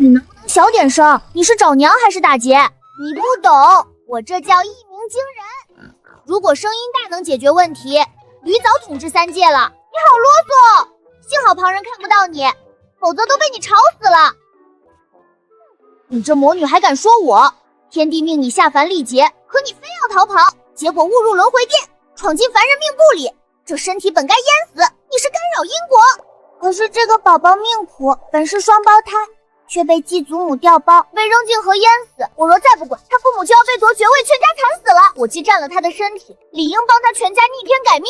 你能不能小点声？你是找娘还是打劫？你不懂，我这叫一鸣惊人。如果声音大能解决问题，驴早统治3届了。你好啰嗦，幸好旁人看不到你，否则都被你吵死了。你这魔女还敢说我？天帝命你下凡历劫，可你非要逃跑，结果误入轮回殿，闯进凡人命簿里，这身体本该淹死，你是干扰因果。可是这个宝宝命苦，本是双胞胎，却被继祖母调包，被扔进河淹死。我若再不管，他父母就要被夺爵位，全家惨死了。我既占了他的身体，理应帮他全家逆天改命。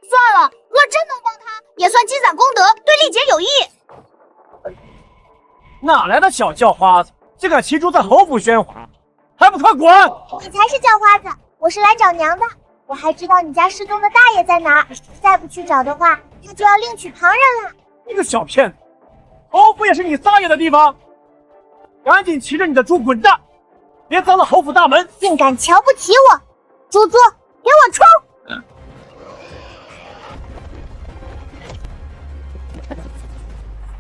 算了，若真能帮他，也算积攒功德，对历劫有益。哪来的小叫花子，竟敢骑猪在侯府喧哗，还不快滚！你才是叫花子，我是来找娘的。我还知道你家失踪的大爷在哪儿，再不去找的话，他就要另娶旁人了。你个小骗子，侯府也是你撒野的地方，赶紧骑着你的猪滚蛋，别脏了侯府大门！竟敢瞧不起我，猪猪，给我冲！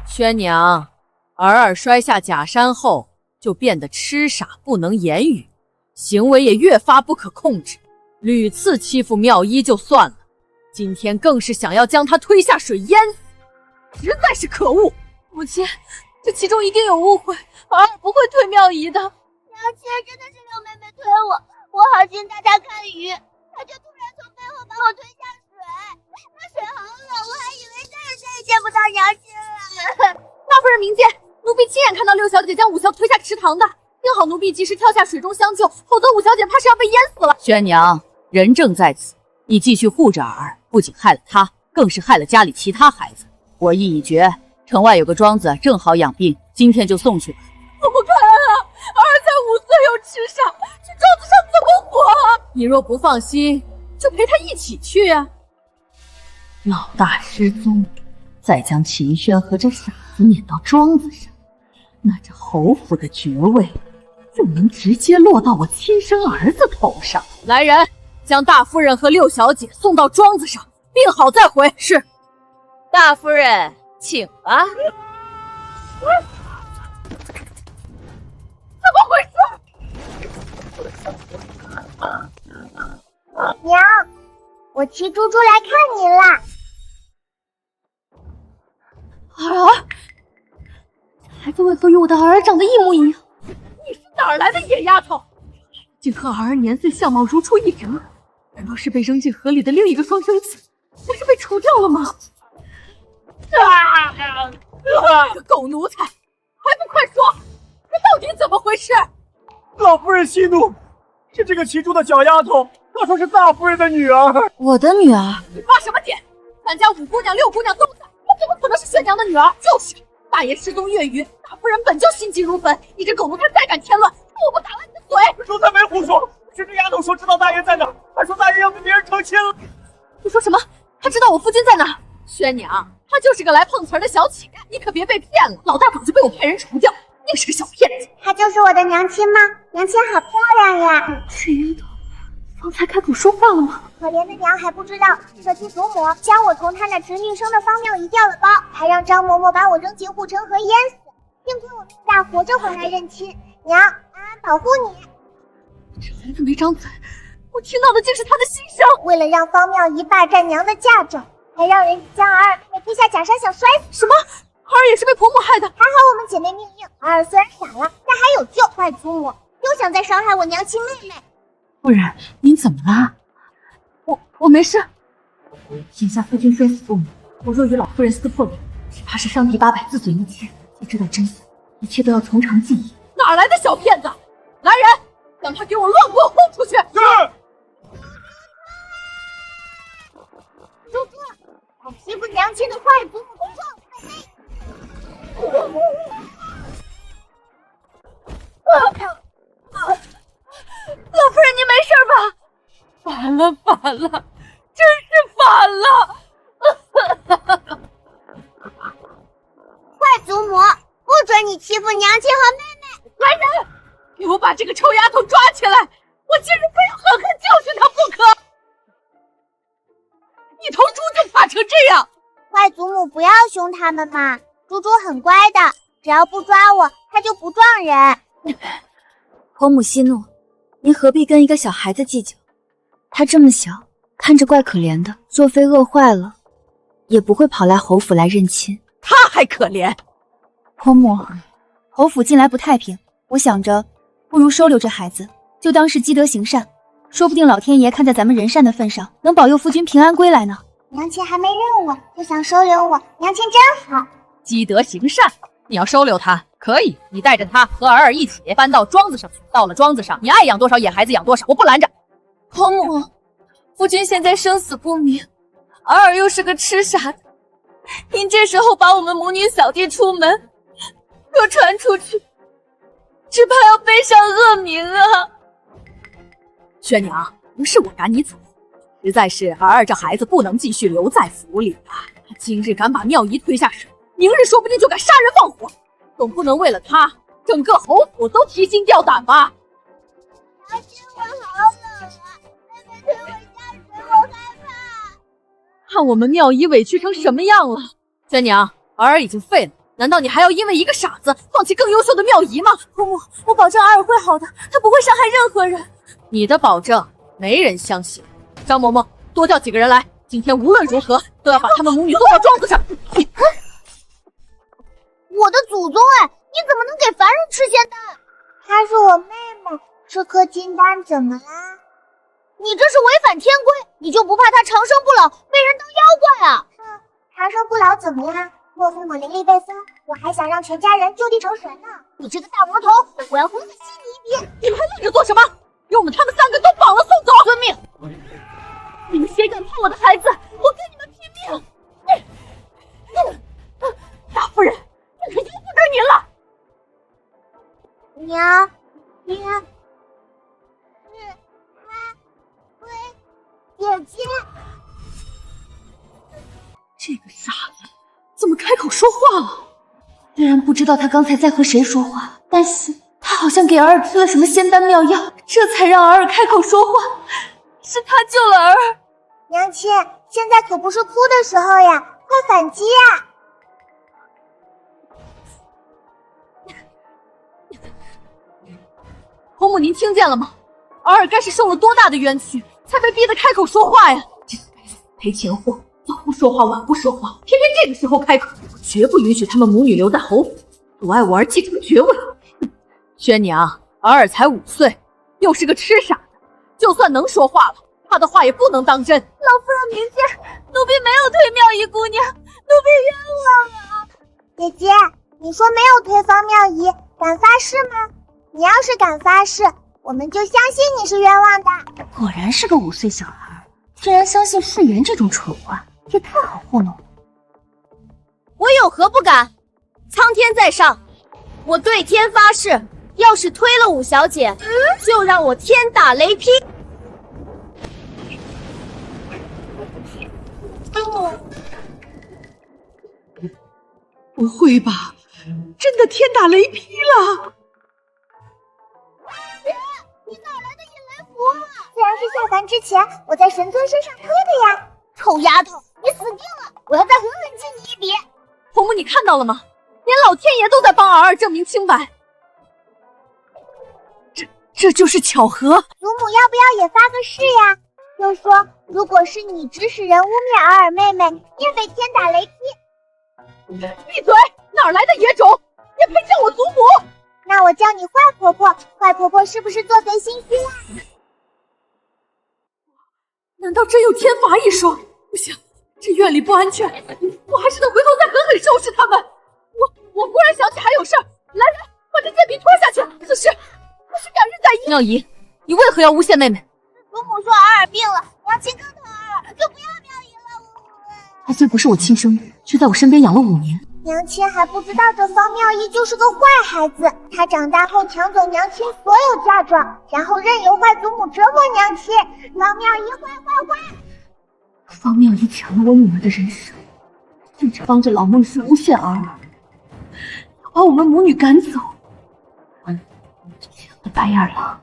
宣娘，儿摔下假山后，就变得痴傻不能言语，行为也越发不可控制，屡次欺负妙医就算了，今天更是想要将她推下水淹死，实在是可恶！母亲，这其中一定有误会，儿不会推妙仪的。娘亲，真的是六妹妹推我，我好心带她看鱼，她就突然从背后把我推下水，那水好冷，我还以为再也见不到娘亲了。大夫人明鉴，奴婢亲眼看到六小姐将五小推下池塘的，幸好奴婢及时跳下水中相救，否则五小姐怕是要被淹死了。宣娘，人正在此，你继续护着儿，不仅害了她，更是害了家里其他孩子。我意已决，城外有个庄子正好养病，今天就送去吧。我不肯啊！儿才5岁又吃傻，去庄子上怎么活？你若不放心，就陪他一起去啊。老大失踪，再将秦轩和这傻子撵到庄子上，那这侯府的爵位就能直接落到我亲生儿子头上。来人，将大夫人和六小姐送到庄子上，病好再回。是。大夫人，请吧。怎么回事？娘，我骑猪猪来看您啦。儿，孩子为何与我的儿长得一模一样？你是哪儿来的野丫头？竟和儿年岁相貌如出一辙，难道是被扔进河里的另一个双生子？我是被除掉了吗？这个狗奴才，还不快说，这到底怎么回事？老夫人息怒，是这个骑猪的小丫头，她说是大夫人的女儿。我的女儿？你发什么癫？咱家5姑娘、6姑娘都在，我怎么可能是宣娘的女儿？就是，大爷失踪月余，大夫人本就心急如焚，你这狗奴才再敢添乱，我不打了你的嘴！奴才没胡说，是这丫头说知道大爷在哪，还说大爷要跟别人成亲了。你说什么？她知道我夫君在哪？宣娘，她就是个来碰瓷儿的小乞丐，你可别被骗了。老大早就被我派人除掉，硬是个小骗子。她就是我的娘亲吗？娘亲好漂亮呀！这丫头，方才开口说话了吗？可怜的娘还不知道，这继祖母将我从她那侄女生的方妙仪调了包，还让张嬷嬷把我扔进护城河淹死，幸亏我命大活着回来认亲。娘，安安保护你。这孩子没张嘴，我听到的竟是她的心声。为了让方妙仪霸占娘的嫁妆，还让人将儿给推下假山想摔死。什么？儿也是被婆婆害的？还好我们姐妹命硬，儿虽然傻了，但还有救。坏祖母又想再伤害我娘亲妹妹。夫人，您怎么了？我没事。眼下夫君摔死父母，我若与老夫人撕破脸，只怕是伤敌800，自损1000。既知道真相，一切都要从长计议。哪来的小骗子？来人，将他给我乱棍轰出去！是。猪猪，把欺负娘亲的坏祖母撞死！老夫人，您没事吧？反了，真是反了！坏祖母，不准你欺负娘亲和妹妹！来人，给我把这个臭丫头抓起来！我今日非要狠狠教训她不可！一头猪就怕成这样！坏祖母不要凶他们嘛，猪猪很乖的，只要不抓我，他他就不撞人。婆母息怒，您何必跟一个小孩子计较？他这么小，看着怪可怜的，若非饿坏了，也不会跑来侯府来认亲。他还可怜。婆母，侯府近来不太平，我想着不如收留这孩子，就当是积德行善，说不定老天爷看在咱们人善的份上，能保佑夫君平安归来呢。娘亲还没认我就想收留我，娘亲真好。积德行善，你要收留他可以，你带着他和儿儿一起搬到庄子上去。到了庄子上，你爱养多少野孩子养多少，我不拦着。婆母，夫君现在生死不明，儿儿又是个痴傻的，您这时候把我们母女扫地出门，若传出去，只怕要背上恶名啊！宣娘，不是我赶你走，实在是儿儿这孩子不能继续留在府里啊！他今日敢把妙仪推下水，明日说不定就敢杀人放火，总不能为了他，整个侯府都提心吊胆吧？娘亲，我好冷啊！妹妹推我下水，我害怕。看我们妙仪委屈成什么样了！宣娘，儿儿已经废了，难道你还要因为一个傻子放弃更优秀的妙仪吗？婆母，我保证儿儿会好的，他不会伤害任何人。你的保证没人相信。张嬷嬷，多叫几个人来，今天无论如何都要把他们母女送到庄子上。我的祖宗哎，你怎么能给凡人吃仙丹？她是我妹妹，吃颗金丹怎么啦？你这是违反天规，你就不怕她长生不老，被人当妖怪啊？长生不老怎么样？若父母灵力被封，我还想让全家人就地成神呢。你这个大魔头，我要狠狠吸你一笔！你们还愣着做什么？给我们他们三个都绑了送走！遵命！你们谁敢碰我的孩子，我跟你们拼命！大夫人，这可由不得您了。娘，爹，是他推姐姐。这个傻子怎么开口说话了？虽然不知道他刚才在和谁说话，但是他好像给儿儿吃了什么仙丹妙药，这才让儿儿开口说话。是他救了儿儿。娘亲，现在可不是哭的时候呀，快反击呀！婆母，您听见了吗？儿儿该是受了多大的冤屈，才被逼得开口说话呀！真是该死，赔钱货！早不说话，晚不说话，偏偏这个时候开口，我绝不允许他们母女留在侯府，阻碍我儿继承爵位。宣娘，儿儿才5岁，又是个痴傻子，就算能说话了，他的话也不能当真。老夫人明鉴，奴婢没有推妙仪姑娘，奴婢冤枉啊！姐姐，你说没有推方妙仪，敢发誓吗？你要是敢发誓，我们就相信你是冤枉的。果然是个5岁小孩，居然相信誓言这种蠢话，也太好糊弄了。我有何不敢？苍天在上，我对天发誓，要是推了五小姐，就让我天打雷劈！不会吧？真的天打雷劈了？你哪来的引来符啊？自然是下凡之前我在神尊身上推的呀！臭丫头，你死定了！我要再狠狠记你一笔！婆母，你看到了吗？连老天爷都在帮儿儿证明清白。这就是巧合。祖母要不要也发个誓呀？就说如果是你指使人污蔑尔尔妹妹，也被天打雷劈。闭嘴！哪来的野种？也配叫我祖母？那我叫你坏婆婆，坏婆婆是不是做贼心虚啊？难道真有天罚一说？不行，这院里不安全，我还是得回头再狠狠收拾他们。我忽然想起还有事儿，来，把这剑柄脱下去。此事可是赶日在一。妙仪，你为何要诬陷妹妹？祖母说尔尔病了，娘亲更疼尔尔，就不要妙仪了。她虽不是我亲生的，却在我身边养了5年。娘亲还不知道这方妙仪就是个坏孩子，她长大后抢走娘亲所有嫁妆，然后任由坏祖母折磨娘亲。方妙仪坏！方妙仪抢了我女儿的人生，甚至帮着老孟氏诬陷儿儿，要把我们母女赶走。这样的白眼狼，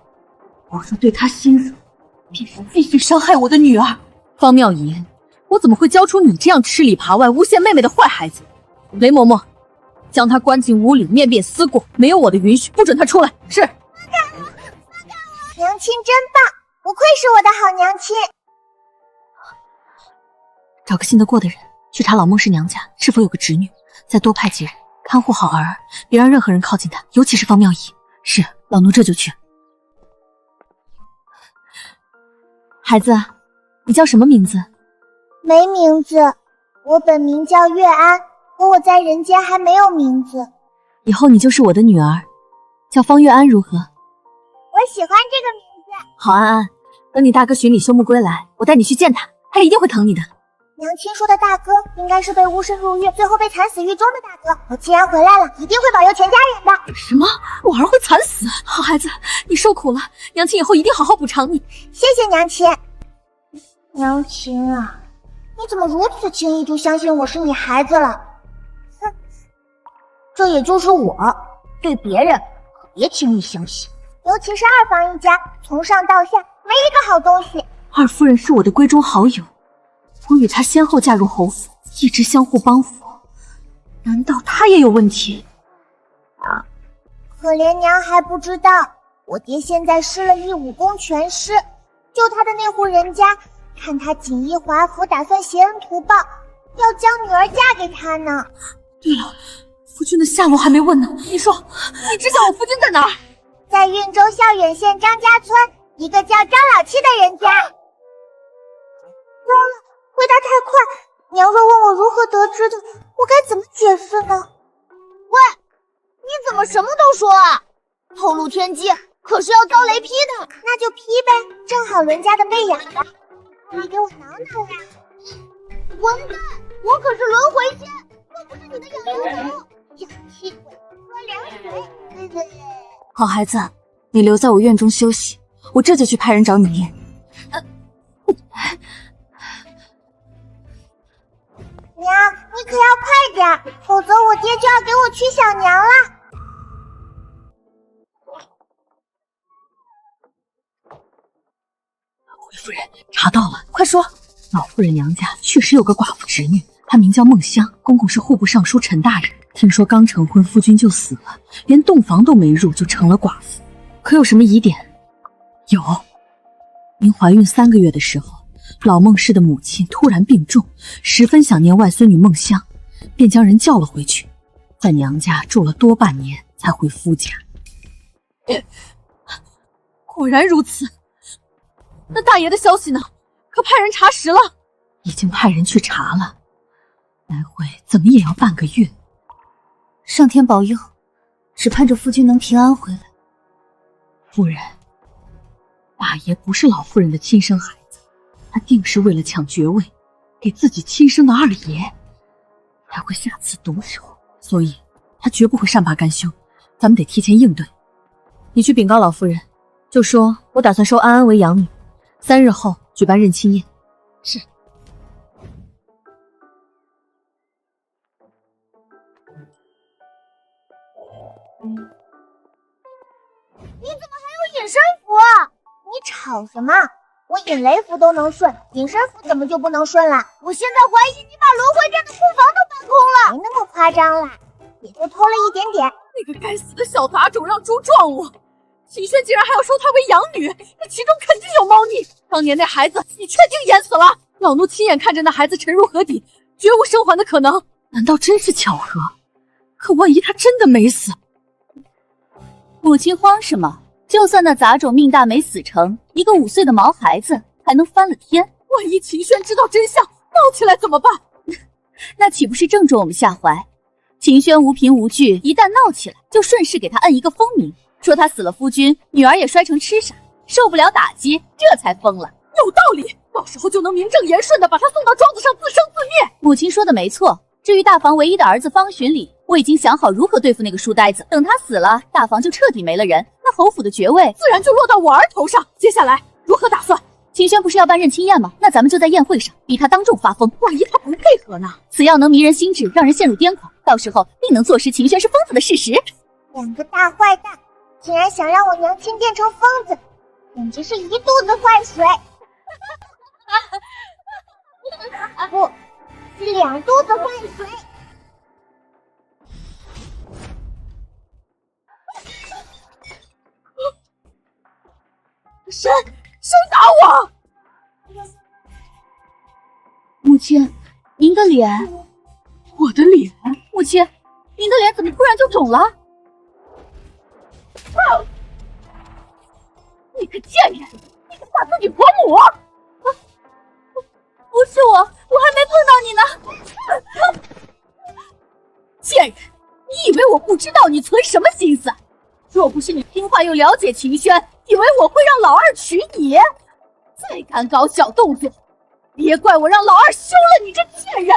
我若对他心软，必然继续伤害我的女儿。方妙仪，我怎么会教出你这样吃里扒外诬陷妹妹的坏孩子？雷嬷嬷，将他关进屋里面壁思过，没有我的允许，不准他出来。是。娘亲真棒，不愧是我的好娘亲。找个信得过的人去查老孟氏娘家是否有个侄女，再多派几人看护好儿，别让任何人靠近她，尤其是方妙仪。是，老奴这就去。孩子，你叫什么名字？没名字，我本名叫月安，可我在人间还没有名字。以后你就是我的女儿，叫方月安如何？我喜欢这个名字。好，安安，等你大哥巡礼休沐归来，我带你去见他，他一定会疼你的。娘亲说的大哥，应该是被巫师入狱，最后被惨死狱中的大哥。我既然回来了，一定会保佑全家人的。什么？我儿会惨死？好孩子，你受苦了，娘亲以后一定好好补偿你。谢谢娘亲。娘亲啊，你怎么如此轻易就相信我是你孩子了？哼，这也就是我，对别人可别轻易相信，尤其是二房一家，从上到下没一个好东西。二夫人是我的闺中好友，我与她先后嫁入侯府，一直相互帮扶，难道她也有问题？可怜娘还不知道，我爹现在失了忆，武功全失，救他的那户人家看他锦衣华服，打算携恩图报，要将女儿嫁给他呢。对了，夫君的下落还没问呢，你说，你知晓我夫君在哪儿？在运州孝远县张家村一个叫张老七的人家。糟了，回答太快，娘若问我如何得知的，我该怎么解释呢？喂，你怎么什么都说啊？透露天机可是要遭雷劈的。那就劈呗，正好伦家的妹养的，你给我挠挠呀。混蛋，我可是轮回仙，又不是你的养羊狗。养气鬼，喝凉水。好孩子，你留在我院中休息，我这就去派人找你爹。娘，你可要快点，否则我爹就要给我娶小娘了。回夫人，查到了，快说。老夫人娘家确实有个寡妇侄女，她名叫孟香，公公是户部尚书陈大人。听说刚成婚，夫君就死了，连洞房都没入就成了寡妇。可有什么疑点？有，您怀孕3个月的时候，老孟氏的母亲突然病重，十分想念外孙女孟香，便将人叫了回去，在娘家住了多半年才回夫家。果然如此。那大爷的消息呢？可派人查实了？已经派人去查了，来回怎么也要半个月。上天保佑，只盼着夫君能平安回来。夫人，大爷不是老夫人的亲生孩子，他定是为了抢爵位，给自己亲生的二爷，才会下此毒手，所以他绝不会善罢甘休，咱们得提前应对。你去禀告老夫人，就说我打算收安安为养女，3日后举办认亲宴。是。你怎么还有隐身符？你吵什么？我引雷符都能顺，隐身符怎么就不能顺了？我现在怀疑你把轮回阵的库房都搬空了。没那么夸张啦，也就偷了一点点。那个该死的小杂种让猪撞我，秦轩竟然还要收她为养女，这其中肯定有猫腻。当年那孩子你确定淹死了？老奴亲眼看着那孩子沉入河底，绝无生还的可能。难道真是巧合？可万一他真的没死？母亲慌什么？就算那杂种命大没死成，一个5岁的毛孩子还能翻了天？万一秦轩知道真相，闹起来怎么办？那岂不是正中我们下怀？秦轩无凭无据，一旦闹起来，就顺势给他摁一个风名，说他死了夫君，女儿也摔成痴傻，受不了打击，这才疯了。有道理，到时候就能名正言顺地把他送到庄子上自生自灭。母亲说的没错，至于大房唯一的儿子方寻礼，我已经想好如何对付那个书呆子。等他死了，大房就彻底没了人，那侯府的爵位自然就落到我儿头上。接下来如何打算？秦轩不是要办认亲宴吗？那咱们就在宴会上逼他当众发疯，万一他不配合呢？此药能迷人心智，让人陷入癫狂，到时候定能坐实秦轩是疯子的事实。2个大坏蛋，竟然想让我娘亲变成疯子，简直是一肚子坏水。不，是2肚子坏水。谁打我？母亲，您的脸，我的脸，母亲，您的脸怎么突然就肿了？你个贱人，你敢打自己婆母！不是我还没碰到你呢。贱人，你以为我不知道你存什么心思？若不是你听话又了解秦轩，以为我会让老二娶你？再敢搞小动作，别怪我让老二休了你这贱人！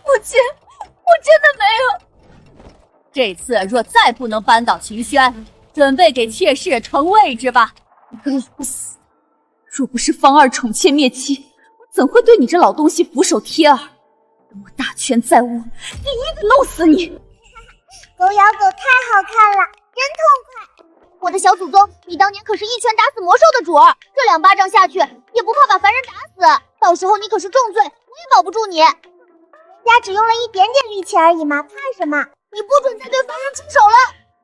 母亲，我真的没有。这次若再不能扳倒秦轩，准备给妾室腾位置吧。你个老不死！若不是方二宠妾灭妻，我怎会对你这老东西俯首帖耳？等我大权在握，第一个弄死你！狗咬狗太好看了，真痛快！我的小祖宗，你当年可是一拳打死魔兽的主儿，这2巴掌下去，也不怕把凡人打死。到时候你可是重罪，我也保不住你。人家只用了一点点力气而已嘛，怕什么？你不准再对凡人出手了，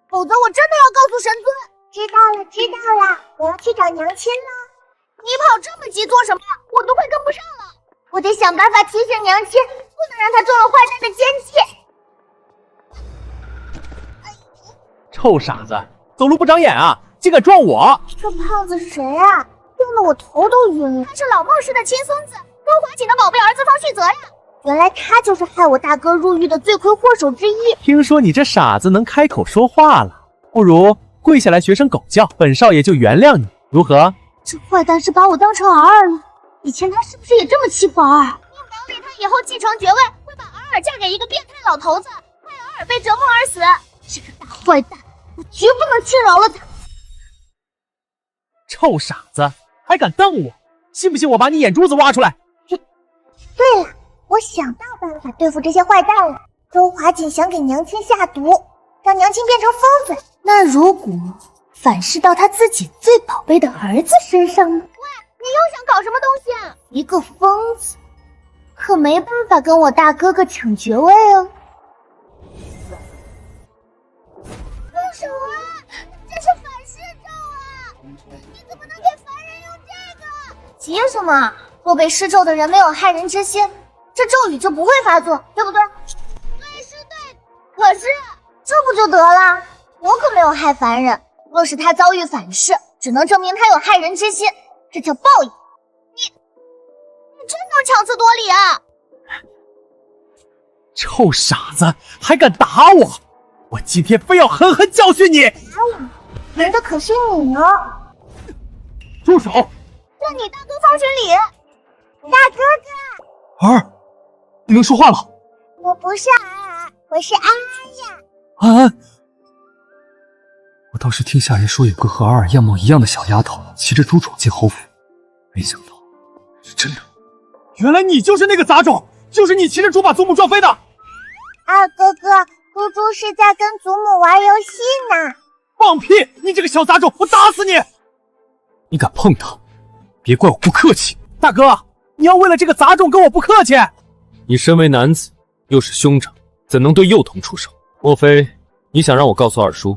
否则我真的要告诉神尊。知道了，我要去找娘亲了。你跑这么急做什么？我都快跟不上了。我得想办法提醒娘亲，不能让她中了坏蛋的奸计。臭傻子，走路不长眼啊，竟敢撞我！这胖子谁啊？撞得我头都晕了。他是老孟氏的亲孙子，周华锦的宝贝儿子方旭泽呀。原来他就是害我大哥入狱的罪魁祸首之一。听说你这傻子能开口说话了，不如跪下来学声狗叫，本少爷就原谅你，如何？这坏蛋是把我当成儿儿了，以前他是不是也这么欺负儿儿？你表里他以后继承爵位，会把儿儿嫁给一个变态老头子，害儿儿被折磨而死。这个大坏蛋，我绝不能轻饶了他！臭傻子，还敢瞪我？信不信我把你眼珠子挖出来？对了，我想到办法对付这些坏蛋了。周华锦想给娘亲下毒，让娘亲变成疯子。那如果反噬到他自己最宝贝的儿子身上呢？喂，你又想搞什么东西啊？一个疯子，可没办法跟我大哥哥抢爵位哦。动手啊！这是反噬咒啊！你怎么能给凡人用这个？急什么？若被施咒的人没有害人之心，这咒语就不会发作，对不对？对，是对。可是这不就得了？我可没有害凡人，若是他遭遇反噬，只能证明他有害人之心，这叫报应。你真能强词夺理啊！臭傻子，还敢打我！我今天非要狠狠教训你！打我，赢的可是你哦！住手！这你大哥方寻礼，大哥哥，儿，你能说话了？我不是儿，我是安安呀。安安，我倒是听夏爷说有个和尔尔样貌一样的小丫头骑着猪闯进侯府，没想到是真的。原来你就是那个杂种，就是你骑着猪把祖母撞飞的。二哥哥，猪猪是在跟祖母玩游戏呢。放屁！你这个小杂种，我打死你！你敢碰她，别怪我不客气。大哥，你要为了这个杂种跟我不客气？你身为男子，又是兄长，怎能对幼童出手？莫非你想让我告诉二叔，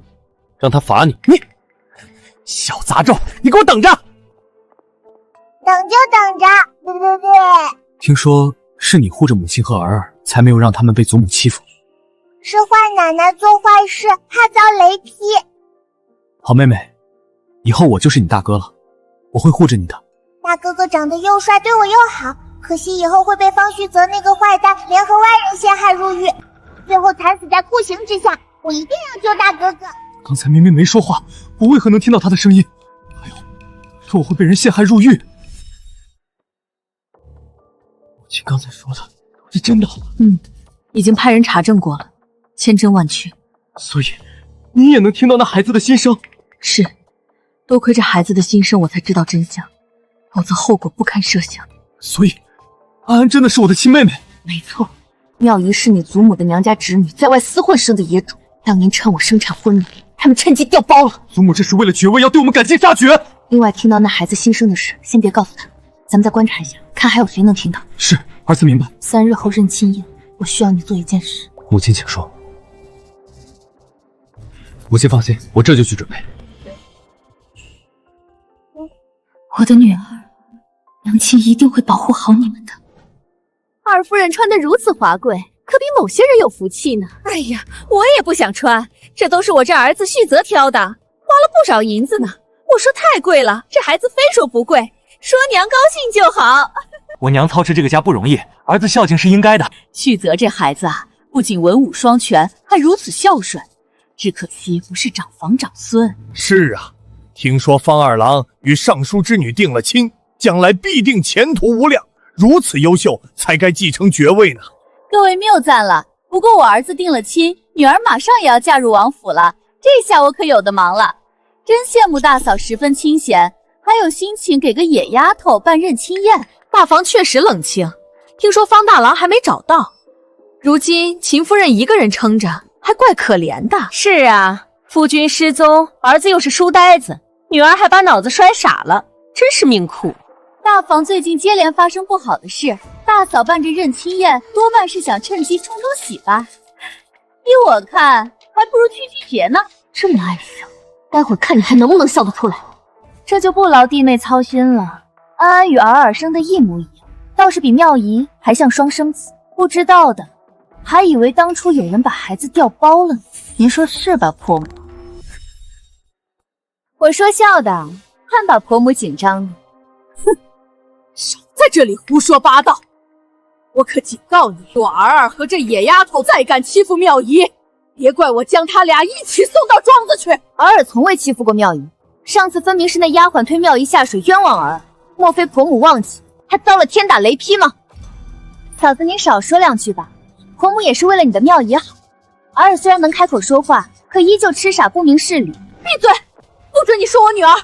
让他罚你？你小杂种，你给我等着！等就等着，对。听说是你护着母亲和尔尔，才没有让他们被祖母欺负。是坏奶奶做坏事，怕遭雷劈。好妹妹，以后我就是你大哥了，我会护着你的。大哥哥长得又帅，对我又好，可惜以后会被方旭泽那个坏蛋联合外人陷害入狱，最后惨死在酷刑之下。我一定要救大哥哥。刚才明明没说话，我为何能听到他的声音？还有，说我会被人陷害入狱。母亲刚才说的是真的？已经派人查证过了，千真万确。所以你也能听到那孩子的心声？是，多亏这孩子的心声，我才知道真相，否则后果不堪设想。所以安安真的是我的亲妹妹？没错，妙仪是你祖母的娘家侄女，在外厮混生的野种。当年趁我生产昏迷，他们趁机调包了。祖母这是为了爵位，要对我们赶尽杀绝。另外，听到那孩子心声的事，先别告诉他，咱们再观察一下，看还有谁能听到。是，儿子明白。 3日后认亲宴，我需要你做一件事。母亲请说。母亲放心，我这就去准备。我的女儿，娘亲一定会保护好你们的。二夫人穿得如此华贵，可比某些人有福气呢。哎呀，我也不想穿，这都是我这儿子旭泽挑的，花了不少银子呢。我说太贵了，这孩子非说不贵，说娘高兴就好。我娘操持这个家不容易，儿子孝敬是应该的。旭泽这孩子啊，不仅文武双全，还如此孝顺，只可惜不是长房长孙。是啊，听说方二郎与尚书之女定了亲，将来必定前途无量，如此优秀，才该继承爵位呢。各位谬赞了，不过我儿子定了亲，女儿马上也要嫁入王府了，这下我可有的忙了。真羡慕大嫂十分清闲，还有心情给个野丫头办认亲宴。大房确实冷清，听说方大郎还没找到，如今秦夫人一个人撑着，还怪可怜的。是啊，夫君失踪，儿子又是书呆子，女儿还把脑子摔傻了，真是命苦。大房最近接连发生不好的事，大嫂办这认亲宴，多半是想趁机冲冲喜吧。依我看，还不如去居节呢。这么爱笑，待会儿看你还能不能笑得出来。这就不劳弟妹操心了。安安与尔尔生的一模一样，倒是比妙仪还像双生子。不知道的，还以为当初有人把孩子调包了呢。您说是吧，婆母？我说笑的，看把婆母紧张的。哼，少在这里胡说八道！我可警告你，若尔尔和这野丫头再敢欺负妙仪，别怪我将他俩一起送到庄子去。尔尔从未欺负过妙仪，上次分明是那丫鬟推妙仪下水冤枉尔尔。莫非婆母忘记，还遭了天打雷劈吗？嫂子，您少说两句吧。婆母也是为了你的妙仪好。尔尔虽然能开口说话，可依旧痴傻不明事理。闭嘴！不准你说我女儿！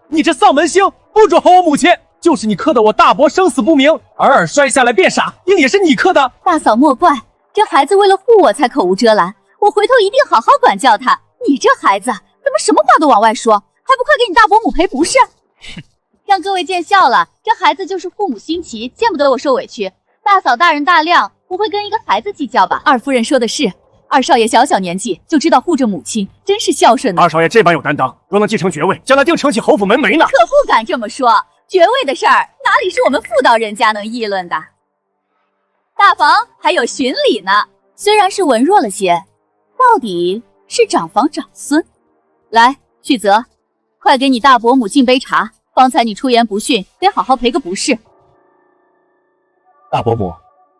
你这丧门星，不准吼我母亲！就是你克得我大伯生死不明，尔尔摔下来变傻，应也是你克的。大嫂莫怪，这孩子为了护我才口无遮拦，我回头一定好好管教他。你这孩子怎么什么话都往外说，还不快给你大伯母赔不是？让各位见笑了，这孩子就是父母心齐，见不得我受委屈。大嫂大人大量，不会跟一个孩子计较吧？二夫人说的是，二少爷小小年纪就知道护着母亲，真是孝顺的。二少爷这般有担当，若能继承爵位，将来定承起侯府门楣呢。可不敢这么说，爵位的事儿哪里是我们妇道人家能议论的？大房还有巡礼呢，虽然是文弱了些，到底是长房长孙。来，旭泽，快给你大伯母敬杯茶。方才你出言不逊，得好好赔个不是。大伯母，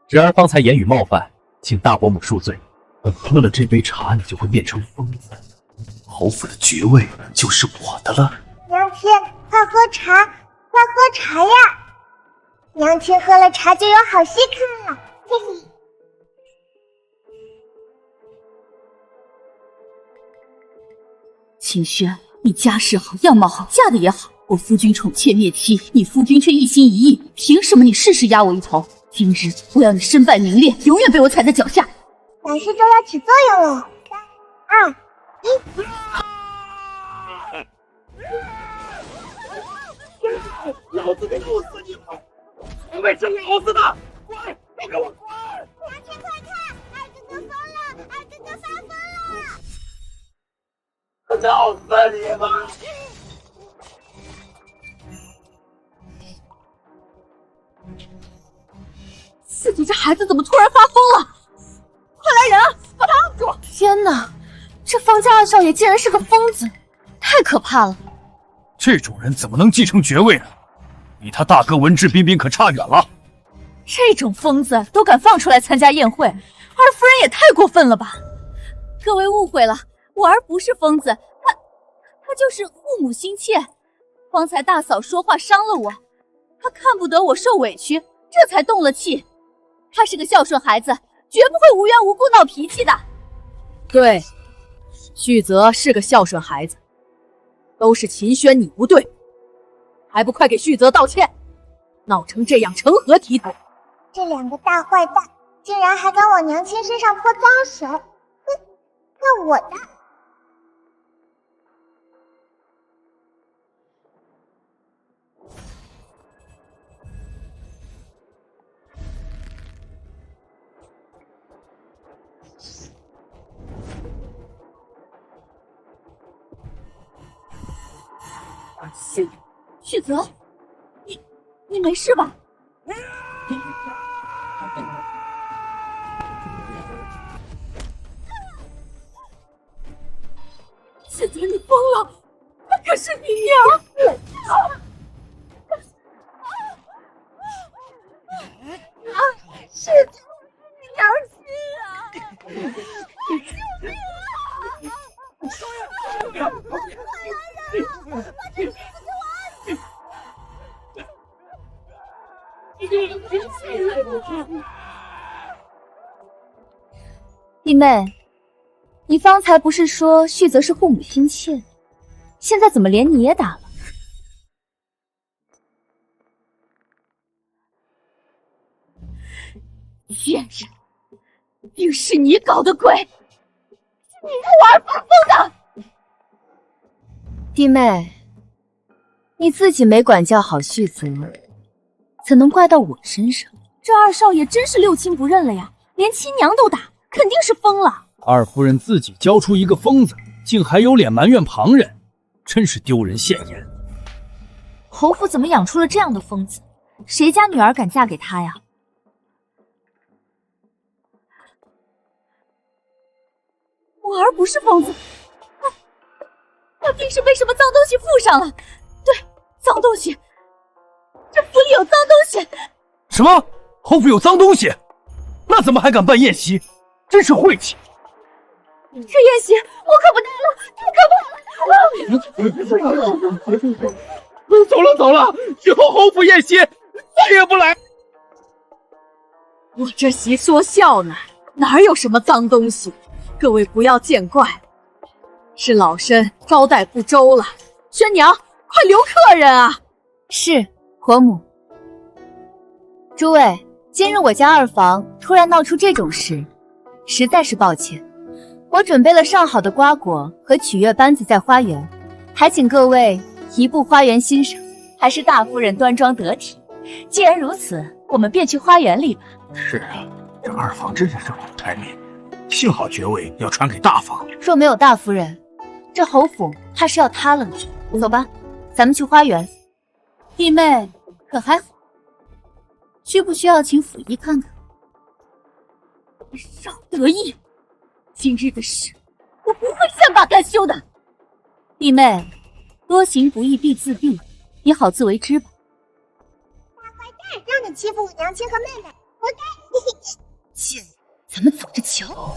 侄儿方才言语冒犯，请大伯母恕罪。等喝了这杯茶，你就会变成疯子，侯府的爵位就是我的了。娘亲，快喝茶，快喝茶呀！娘亲喝了茶就有好戏看了，嘿嘿。清轩，你家世好，样貌好，嫁的也好。我夫君宠妾灭妻，你夫君却一心一意，凭什么你事事压我一头？今日我要你身败名裂，永远被我踩在脚下。乃是就要起作用了。3、2、1。老子得弄死你！我会真咬死的！滚！都给我滚！娘亲快看，二哥哥疯了！二哥哥发疯了！闹死你吧！自己这孩子怎么突然发疯了？快来人啊，把他按住！天哪，这方家二少爷竟然是个疯子，太可怕了！这种人怎么能继承爵位呢？比他大哥文质彬彬可差远了。这种疯子都敢放出来参加宴会，二夫人也太过分了吧！各位误会了，我儿不是疯子，他就是父母心切。方才大嫂说话伤了我，他看不得我受委屈，这才动了气。他是个孝顺孩子，绝不会无缘无故闹脾气的。对，旭泽是个孝顺孩子，都是秦轩你不对，还不快给旭泽道歉！闹成这样，成何体统？这两个大坏蛋竟然还敢往娘亲身上泼脏水！哼，看我的！旭泽，你没事吧？旭泽，你疯了！那可是你娘！旭泽，你娘亲啊！救命弟妹，你方才不是说旭泽是护母心切，现在怎么连你也打了？贱人，定是你搞的鬼！你让我儿发疯的！弟妹，你自己没管教好旭泽，怎能怪到我身上？这二少爷真是六亲不认了呀，连亲娘都打，肯定是疯了。二夫人自己教出一个疯子，竟还有脸埋怨旁人，真是丢人现眼。侯府怎么养出了这样的疯子？谁家女儿敢嫁给他呀？我儿不是疯子，他定是被什么脏东西附上了。对，脏东西，这府里有脏东西。什么？侯府有脏东西？那怎么还敢办宴席？真是晦气！这宴席我可不待了，太可怕了！走了，以后侯府宴席再也不来。我这席说笑呢，哪有什么脏东西？各位不要见怪，是老身招待不周了。宣娘，快留客人啊！是，婆母。诸位，今日我家二房突然闹出这种事，实在是抱歉。我准备了上好的瓜果和曲月班子在花园，还请各位移步花园欣赏。还是大夫人端庄得体。既然如此，我们便去花园里吧。是啊，这二房真是生出差命，幸好爵位要传给大房。若没有大夫人，这侯府怕是要塌了呢。走吧，咱们去花园。弟妹，可还好？需不需要请府医看看？少得意！今日的事，我不会善罢甘休的。弟妹，多行不义必自毙，你好自为之吧。大坏蛋，让你欺负我娘亲和妹妹，活该！贱人，咱们走着瞧。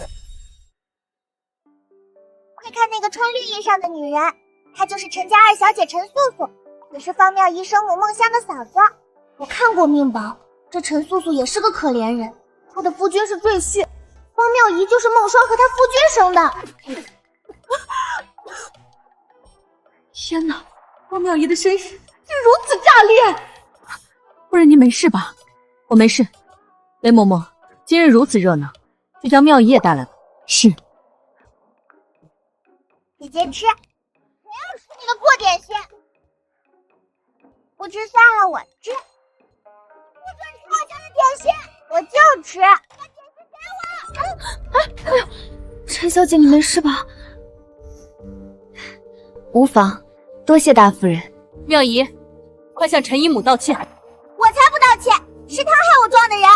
快看那个穿绿衣裳的女人，她就是陈家二小姐陈素素，也是方妙仪生母孟香的嫂子。我看过命宝，这陈素素也是个可怜人，她的夫君是赘婿，方妙仪就是孟霜和她夫君生的。天哪，方妙仪的身世竟如此炸裂！夫人，您没事吧？我没事。雷嬷嬷，今日如此热闹，就将妙仪也带来吧。是。姐姐吃，不要吃那个破点心。不吃算了，我吃。不准吃我家的点心，我就吃。把点心给我！陈小姐，你没事吧？无妨，多谢大夫人。妙仪，快向陈姨母道歉。我才不道歉，是他害我撞的人。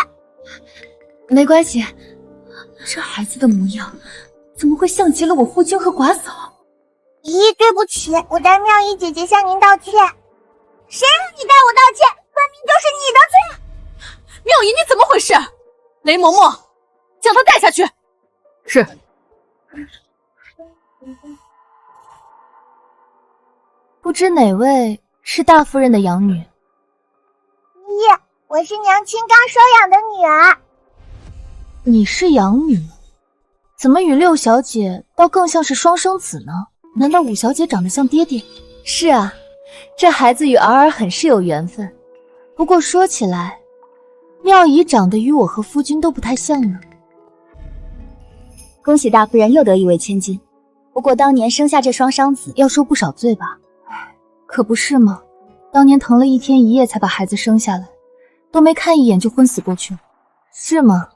没关系，这孩子的模样怎么会像极了我夫君和寡嫂？咦，对不起，我代妙仪姐姐向您道歉。谁让你代我道歉？分明就是你的错。妙仪，你怎么回事？雷嬷嬷，将她带下去。是。不知哪位是大夫人的养女？咦，我是娘亲刚收养的女儿。你是养女，怎么与六小姐倒更像是双生子呢？难道五小姐长得像爹爹？是啊，这孩子与儿很是有缘分。不过说起来，妙仪长得与我和夫君都不太像呢。恭喜大夫人又得一位千金，不过当年生下这双商子要受不少罪吧？可不是吗？当年疼了一天一夜才把孩子生下来，都没看一眼就昏死过去了。是吗？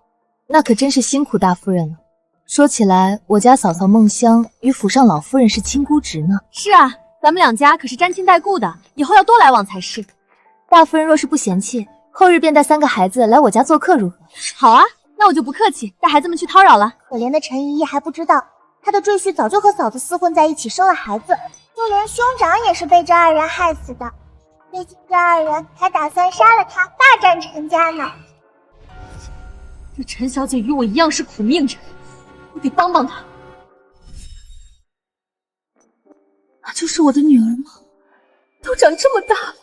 那可真是辛苦大夫人了。说起来，我家嫂嫂孟香与府上老夫人是亲姑侄呢。是啊，咱们两家可是沾亲带故的，以后要多来往才是。大夫人若是不嫌弃，后日便带3个孩子来我家做客，如何？好啊，那我就不客气，带孩子们去叨扰了。可怜的陈姨还不知道，她的赘婿早就和嫂子厮混在一起，生了孩子，就连兄长也是被这2人害死的。最近这2人还打算杀了他，霸占陈家呢。这陈小姐与我一样是苦命人，我得帮帮她。那就是我的女儿吗？都长这么大了。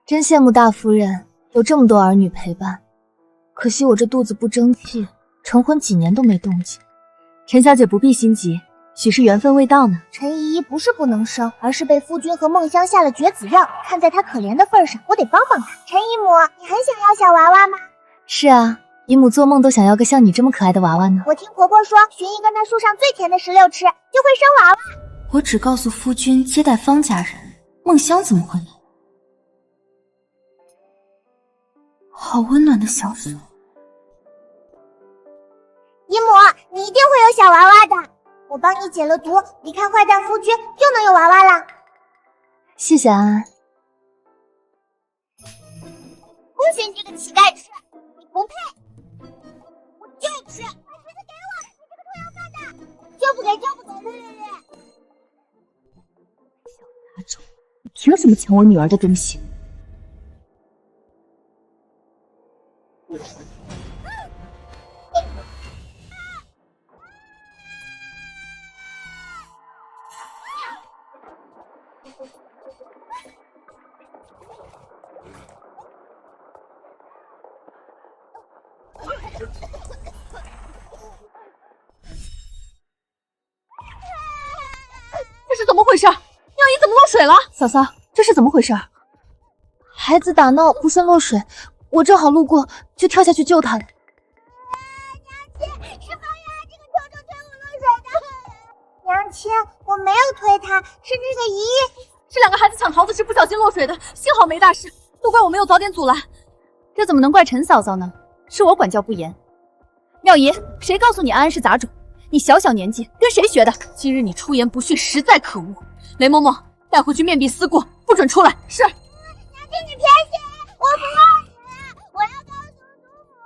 真羡慕大夫人有这么多儿女陪伴，可惜我这肚子不争气，成婚几年都没动静。陈小姐不必心急，许是缘分未到呢。陈姨不是不能生，而是被夫君和梦香下了绝子药。看在她可怜的份上，我得帮帮她。陈姨母，你很想要小娃娃吗？是啊，姨母做梦都想要个像你这么可爱的娃娃呢。我听婆婆说，寻一个那树上最甜的石榴吃，就会生娃娃。我只告诉夫君接待方家人，梦香怎么会来？好温暖的小手。姨母，你一定会有小娃娃的。我帮你解了毒，离开坏蛋夫君就能有娃娃了。谢谢安安。不许你这个乞丐吃，你不配！我就吃，把橘子给我，你这个臭要饭的！就不给就不给，略。杂种，你凭什么抢我女儿的东西？这是怎么回事？妙姨怎么落水了？嫂嫂，这是怎么回事？孩子打闹不慎落水，我正好路过，就跳下去救他了。娘亲，是方圆这个臭臭推我落水的。娘亲，我没有推他，是那个姨。这2个孩子抢桃子时不小心落水的，幸好没大事，都怪我没有早点阻拦。这怎么能怪陈嫂嫂呢？是我管教不严。妙姨，谁告诉你安安是杂种？你小小年纪跟谁学的？今日你出言不逊，实在可恶。雷嬷嬷，带回去面壁思过，不准出来。是。娘亲，你偏心，我不要你，我要告诉祖母。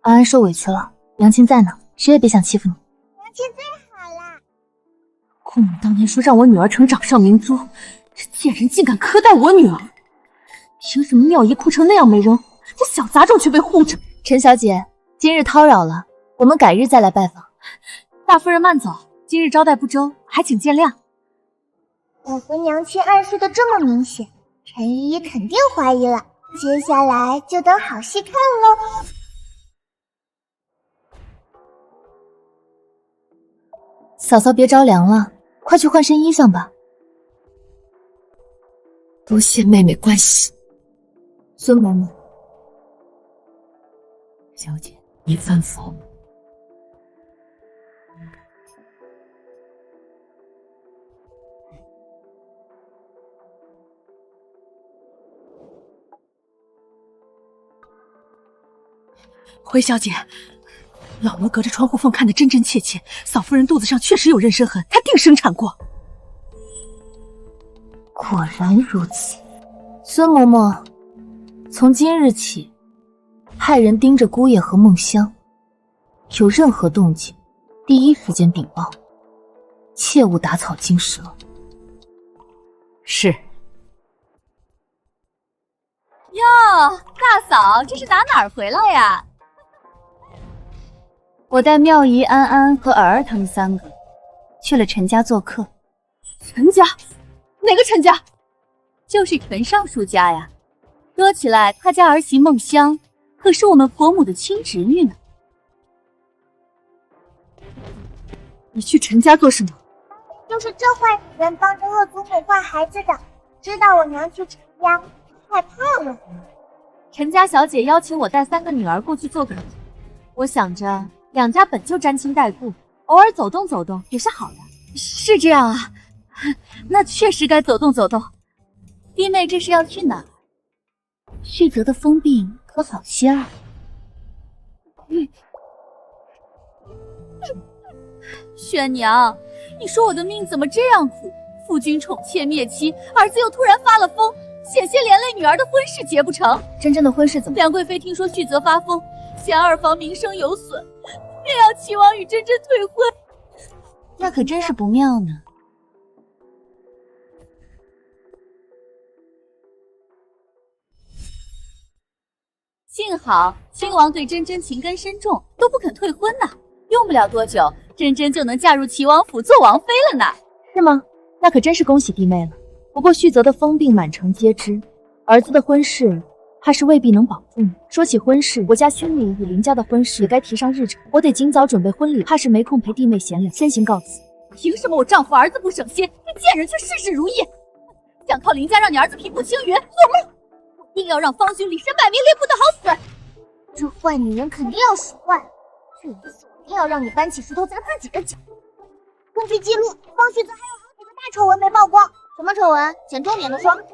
安安受委屈了，娘亲在呢，谁也别想欺负你。娘亲最好了。顾母当年说让我女儿成掌上明珠，这贱人竟敢苛待我女儿！凭什么妙姨哭成那样没人，这小杂种却被护着？陈小姐，今日叨扰了，我们改日再来拜访。大夫人慢走，今日招待不周，还请见谅。我和娘亲暗示的这么明显，陈姨肯定怀疑了。接下来就等好戏看喽。嫂嫂别着凉了，快去换身衣裳吧。多谢妹妹关心。孙嬷嬷，小姐，你吩咐。回小姐，老奴隔着窗户缝看得真真切切，嫂夫人肚子上确实有妊娠痕，她定生产过。果然如此。孙嬷嬷，从今日起，派人盯着姑爷和梦香，有任何动静，第一时间禀报，切勿打草惊蛇。是。哟，大嫂，这是打哪儿回来呀？我带妙姨、安安和尔尔他们3个去了陈家做客。陈家？哪个陈家？就是陈尚书家呀。说起来，他家儿媳梦香可是我们婆母的亲侄女呢。你去陈家做什么？就是这坏女人帮着恶祖母坏孩子的，知道我娘去陈家，害怕了。陈家小姐邀请我带3个女儿过去做客，我想着2家本就沾亲带故，偶尔走动走动也是好的。是这样啊，那确实该走动走动。弟妹这是要去哪儿？旭泽的疯病可好些了？宣娘，你说我的命怎么这样苦？夫君宠妾灭妻，儿子又突然发了疯，险些连累女儿的婚事结不成。真正的婚事怎么？梁贵妃听说旭泽发疯，嫌二房名声有损，便要齐王与真真退婚。那可真是不妙呢。幸好亲王对真真情根深重，都不肯退婚呢。用不了多久，真真就能嫁入齐王府做王妃了呢。是吗？那可真是恭喜弟妹了。不过旭泽的疯病满城皆知，儿子的婚事怕是未必能保住呢。说起婚事，我家勋礼与林家的婚事也该提上日程，我得尽早准备婚礼，怕是没空陪弟妹闲聊。先行告辞。凭什么我丈夫儿子不省心，这贱人却事事如意？想靠林家让你儿子平步青云，做梦！我定要让方勋里身败名裂，不得好死！这坏女人肯定要使坏，这一次我一定要让你搬起石头砸自己的脚。根据记录，方旭泽还有好几个大丑闻没曝光。什么丑闻？请重点的说。欠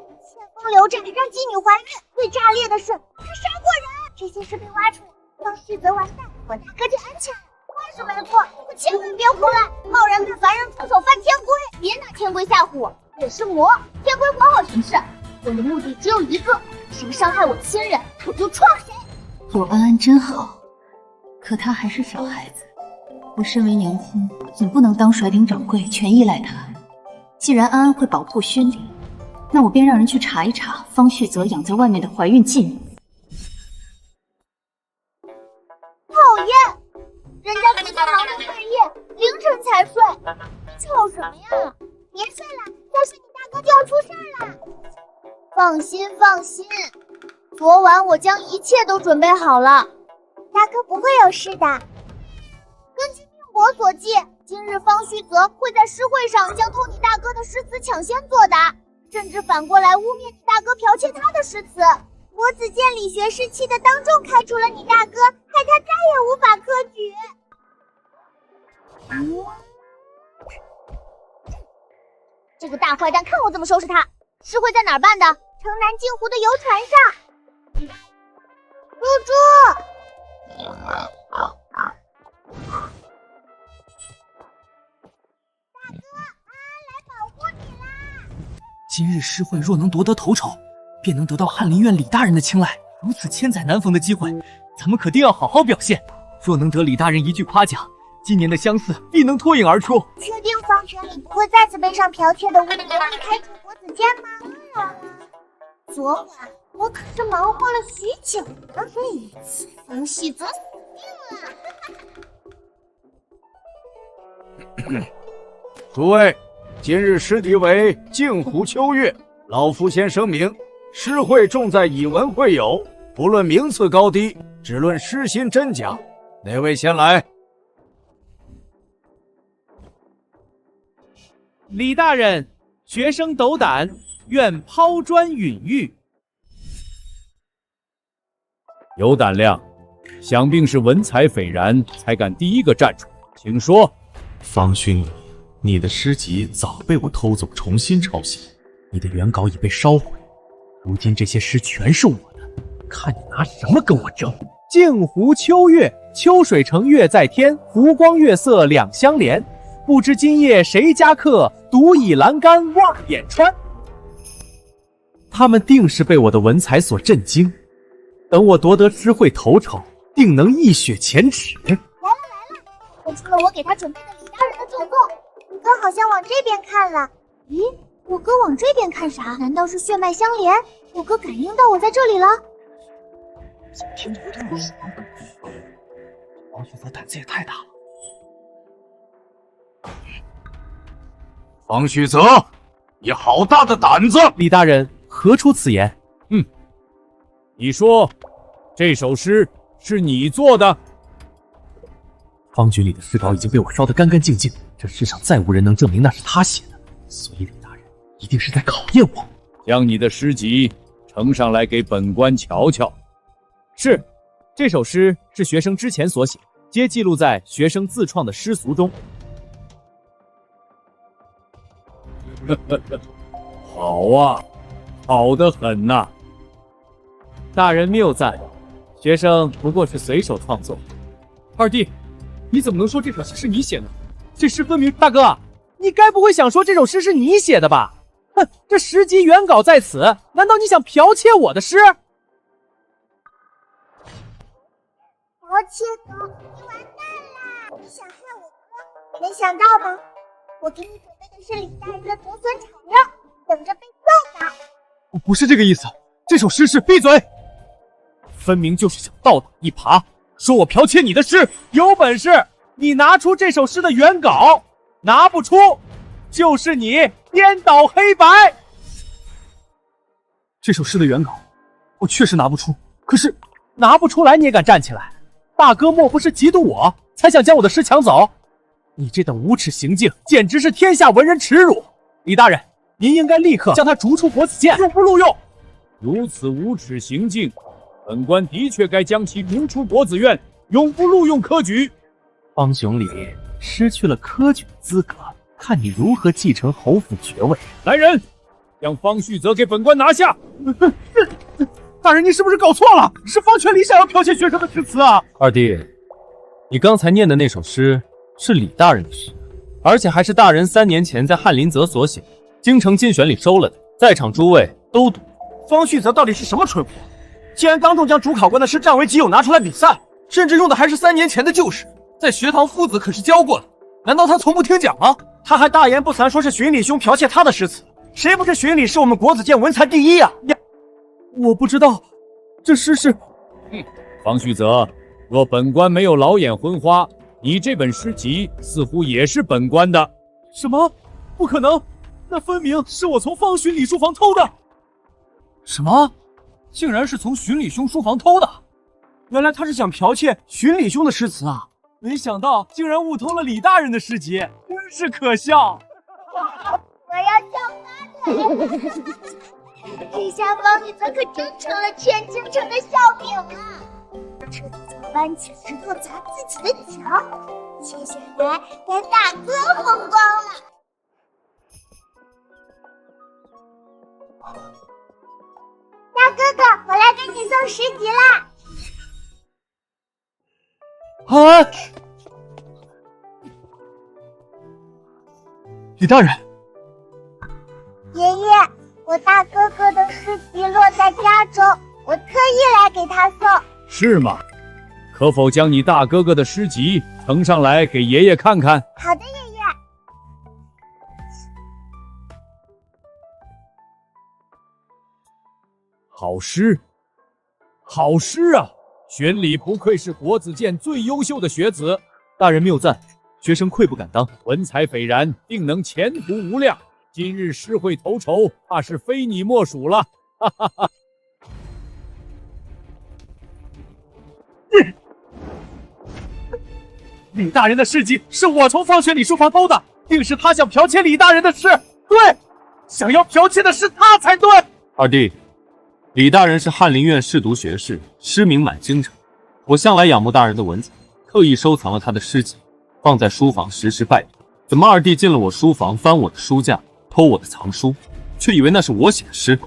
风流债，让妓女怀孕，最炸裂的是他杀过人。这些事被挖出来，方旭泽完蛋，我大哥就安全了。我是没错，可千万别胡来，贸然对凡人出手犯天规。别拿天规吓唬我，我是魔，天规管好行事。我的目的只有一个，谁伤害我亲人，我就撞谁。有安安真好，可她还是小孩子。我身为娘亲，总不能当甩领掌柜全依赖她。既然安安会保护勋礼，那我便让人去查一查方旭泽养在外面的怀孕妓女。讨厌，人家最近忙到半夜，凌晨才睡，吵什么呀？别睡了，再睡你大哥就要出事了。放心放心，昨晚我将一切都准备好了，大哥不会有事的。根据命帛所记，今日方旭泽会在诗会上将偷你大哥的诗词抢先作答，甚至反过来污蔑你大哥剽窃他的诗词。我子见理学士气的当众开除了你大哥，害他再也无法科举。这个大坏蛋，看我怎么收拾他！诗会在哪儿办的？城南镜湖的游船上。猪猪，大哥，安安来保护你啦！今日诗会若能夺得头筹，便能得到翰林院李大人的青睐。如此千载难逢的机会，咱们可定要好好表现。若能得李大人一句夸奖，今年的相似必能脱颖而出。确定方权里不会再次背上剽窃的污名，开除国子监吗？昨晚我可是忙活了许久呢，这一次方旭泽死定了。诸位，今日诗题为《镜湖秋月》，老夫先声明，诗会重在以文会友，不论名次高低，只论诗心真假。哪位先来？李大人，学生斗胆，愿抛砖引玉。有胆量，想必是文采斐然，才敢第一个站出来。请说。方勋礼，你的诗集早被我偷走，重新抄写，你的原稿已被烧毁，如今这些诗全是我的，看你拿什么跟我争！镜湖秋月，秋水成月在天，湖光月色两相连。不知今夜谁家客，独倚栏杆望眼穿。他们定是被我的文采所震惊，等我夺得诗会头筹，定能一雪前耻。来了，我出了我给他准备的李大人的著作。我哥好像往这边看了。咦，我哥往这边看啥？难道是血脉相连？我哥感应到我在这里了？天图图是王旭泽胆子也太大了。方旭泽，你好大的胆子！李大人何出此言？你说，这首诗是你做的？方局里的诗稿已经被我烧得干干净净，这世上再无人能证明那是他写的，所以李大人一定是在考验我。将你的诗集呈上来给本官瞧瞧。是，这首诗是学生之前所写，皆记录在学生自创的诗俗中。好啊，好得很呐！大人谬赞，学生不过是随手创作。二弟，你怎么能说这首诗是你写的？这诗分明……大哥，你该不会想说这首诗是你写的吧？哼，这10集原稿在此，难道你想剽窃我的诗？剽窃狗，你完蛋啦！你想害我哥，没想到吧？我给你准备的是李大人的竹笋炒肉，等着被揍呢。我不是这个意思，这首诗是……闭嘴！分明就是想倒打一耙，说我剽窃你的诗。有本事你拿出这首诗的原稿，拿不出就是你颠倒黑白。这首诗的原稿我确实拿不出，可是拿不出来你也敢站起来？大哥莫不是嫉妒我才想将我的诗抢走？你这等无耻行径简直是天下文人耻辱！李大人，您应该立刻将他逐出国子监，永不录用。如此无耻行径，本官的确该将其逐出国子院，永不录用科举。方雄礼失去了科举资格，看你如何继承侯府爵位。来人，将方旭泽给本官拿下！大人，你是不是搞错了？是方全礼想要剽窃学生的诗词啊！二弟，你刚才念的那首诗是李大人的诗，而且还是大人3年前在翰林阁所写，京城金选里收了的，在场诸位都读。方旭泽到底是什么蠢货？竟然当众将主考官的诗占为己有拿出来比赛，甚至用的还是3年前的旧诗，在学堂夫子可是教过的，难道他从不听讲吗？他还大言不惭说是巡礼兄剽窃他的诗词，谁不是巡礼是我们国子监文才第一啊？我不知道，这诗是……方旭泽，若本官没有老眼昏花，你这本诗集似乎也是本官的。什么？不可能！那分明是我从方巡礼书房偷的。什么？竟然是从巡礼兄书房偷的？原来他是想剽窃巡礼兄的诗词啊！没想到竟然误偷了李大人的诗集，真是可笑！我要叫发财！这下方玉泽可真成了全京城的笑柄了。这就叫搬起石头砸自己的脚，接下来该大哥风光了。大哥哥，我来给你送诗集啦！啊！李大人，爷爷，我大哥哥的诗集落在家中，我特意来给他送。是吗？可否将你大哥哥的诗集呈上来给爷爷看看？好的，爷爷。好诗，好诗啊！玄礼不愧是国子监最优秀的学子，大人谬赞，学生愧不敢当。文采斐然，定能前途无量。今日诗会头筹，怕是非你莫属了。哈哈哈。李大人的诗集是我从方玄礼书房偷的，定是他想剽窃李大人的诗。对，想要剽窃的是他才对。二弟，李大人是翰林院侍读学士，诗名满京城。我向来仰慕大人的文采，特意收藏了他的诗集，放在书房时时拜读。怎么二弟进了我书房，翻我的书架，偷我的藏书，却以为那是我写的诗？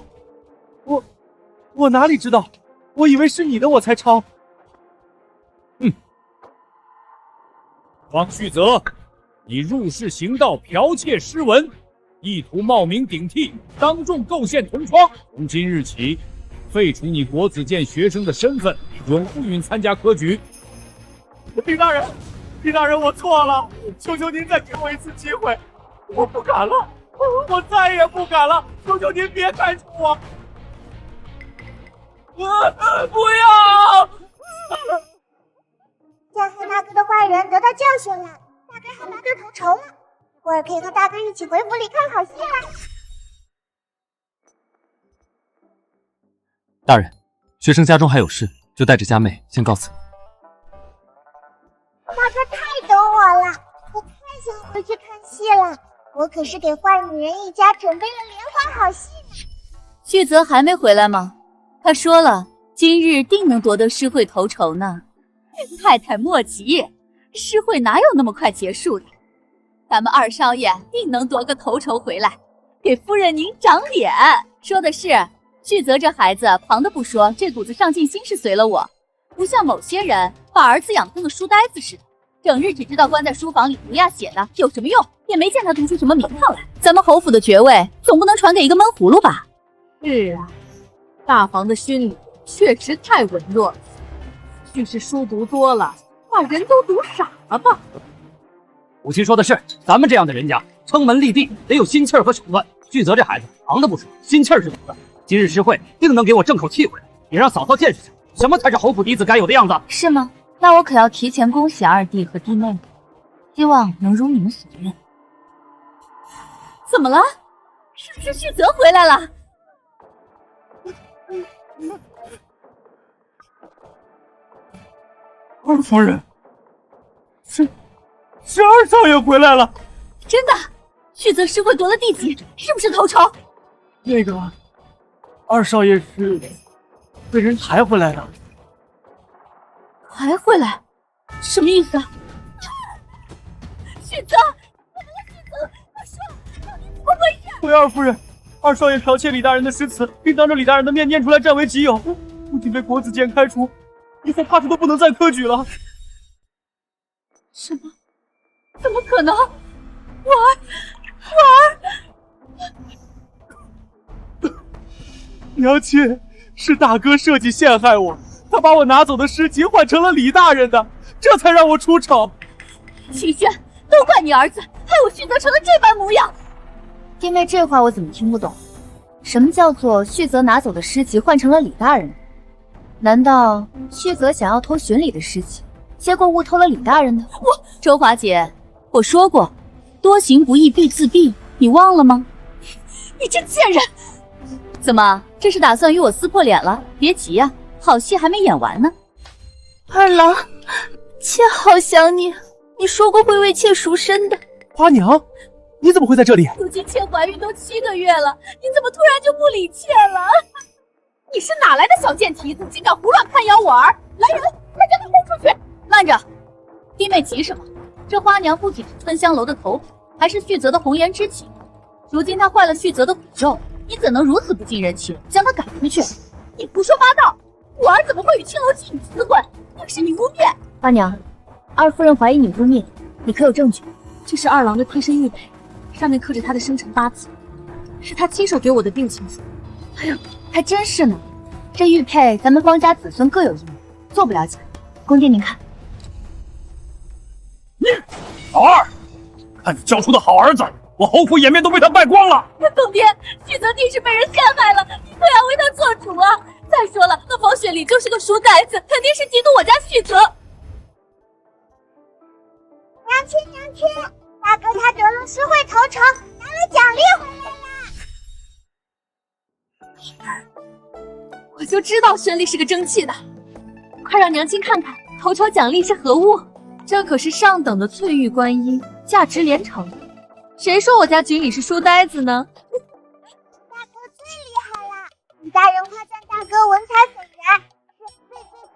我哪里知道？我以为是你的，我才抄。方旭泽，你入室行盗，剽窃诗文，意图冒名顶替，当众构陷同窗。从今日起，废除你国子监学生的身份，永不允参加科举。李大人，我错了，求求您再给我一次机会，我不敢了，我再也不敢了，求求您别开除我！不要！陷害大哥的坏人得到教训了，大概还拔得头筹了，我也可以和大哥一起回府里看好戏了。大人，学生家中还有事，就带着家妹先告辞。大哥太懂我了，我太想回去看戏了，我可是给坏女人一家准备了连环好戏呢。旭泽还没回来吗？他说了，今日定能夺得诗会头筹呢。太太莫急，诗会哪有那么快结束的？咱们二少爷定能夺个头筹回来，给夫人您长脸。说的是，旭泽这孩子旁的不说，这股子上进心是随了我，不像某些人把儿子养得跟个书呆子似的，整日只知道关在书房里涂鸦写的，有什么用？也没见他读出什么名堂来。咱们侯府的爵位总不能传给一个闷葫芦吧？是啊，大房的勋礼确实太文弱了，须是书读多了，把人都读傻了吧？母亲说的是，咱们这样的人家，撑门立地得有心气儿和手段。旭泽这孩子扛得不说，心气儿是足的。今日诗会定能给我争口气回来，也让嫂嫂见识下什么才是侯府嫡子该有的样子。是吗？那我可要提前恭喜二弟和弟妹，希望能如你们所愿。怎么了？是不是旭泽回来了？二夫人，是二少爷回来了。真的？旭泽诗会夺了第几？是不是头筹？那个二少爷是被人抬回来的。还回来？什么意思啊？旭泽，我说，你怎么回事？回二夫人，二少爷剽窃李大人的诗词，并当着李大人的面念出来占为己有，不仅被国子监开除，以后怕是都不能再科举了。什么？怎么可能？我儿，娘亲，是大哥设计陷害我，他把我拿走的诗集换成了李大人的，这才让我出丑。齐轩，都怪你儿子，害我旭泽成了这般模样。弟妹，这话我怎么听不懂？什么叫做旭泽拿走的诗集换成了李大人？难道旭泽想要偷巡礼的诗集，结果误偷了李大人的？周华姐，我说过，多行不义必自毙，你忘了吗？你这贱人！怎么，这是打算与我撕破脸了？别急呀，好戏还没演完呢。二郎，妾好想你，你说过会为妾赎身的。花娘，你怎么会在这里？如今妾怀孕都7个月了，你怎么突然就不理妾了？你是哪来的小贱蹄子，竟敢胡乱攀咬我儿！来人，快将他轰出去！慢着，弟妹急什么？这花娘不仅是春香楼的头牌，还是旭泽的红颜知己。如今她坏了旭泽的骨肉，你怎能如此不近人情，将她赶出去？你胡说八道！我儿怎么会与青楼妓女私混？那是你污蔑！花娘，二夫人怀疑你污蔑，你可有证据？这是二郎的贴身玉佩，上面刻着他的生辰八字，是他亲手给我的定情书。哎呦，还真是呢。这玉佩咱们方家子孙各有一枚，做不了假。宫殿您看。老二，看你教出的好儿子，我侯府颜面都被他败光了。总编，旭泽弟是被人陷害了，你可要为他做主啊！再说了，那方雪里就是个书呆子，肯定是嫉妒我家旭泽。娘亲，大哥他得了诗会头筹，拿了奖励回来了。我就知道轩丽是个争气的，快让娘亲看看头筹奖励是何物。这可是上等的翠玉观音，价值连城。谁说我家局里是书呆子呢？大哥最厉害了，李大人夸赞大哥文采斐然，是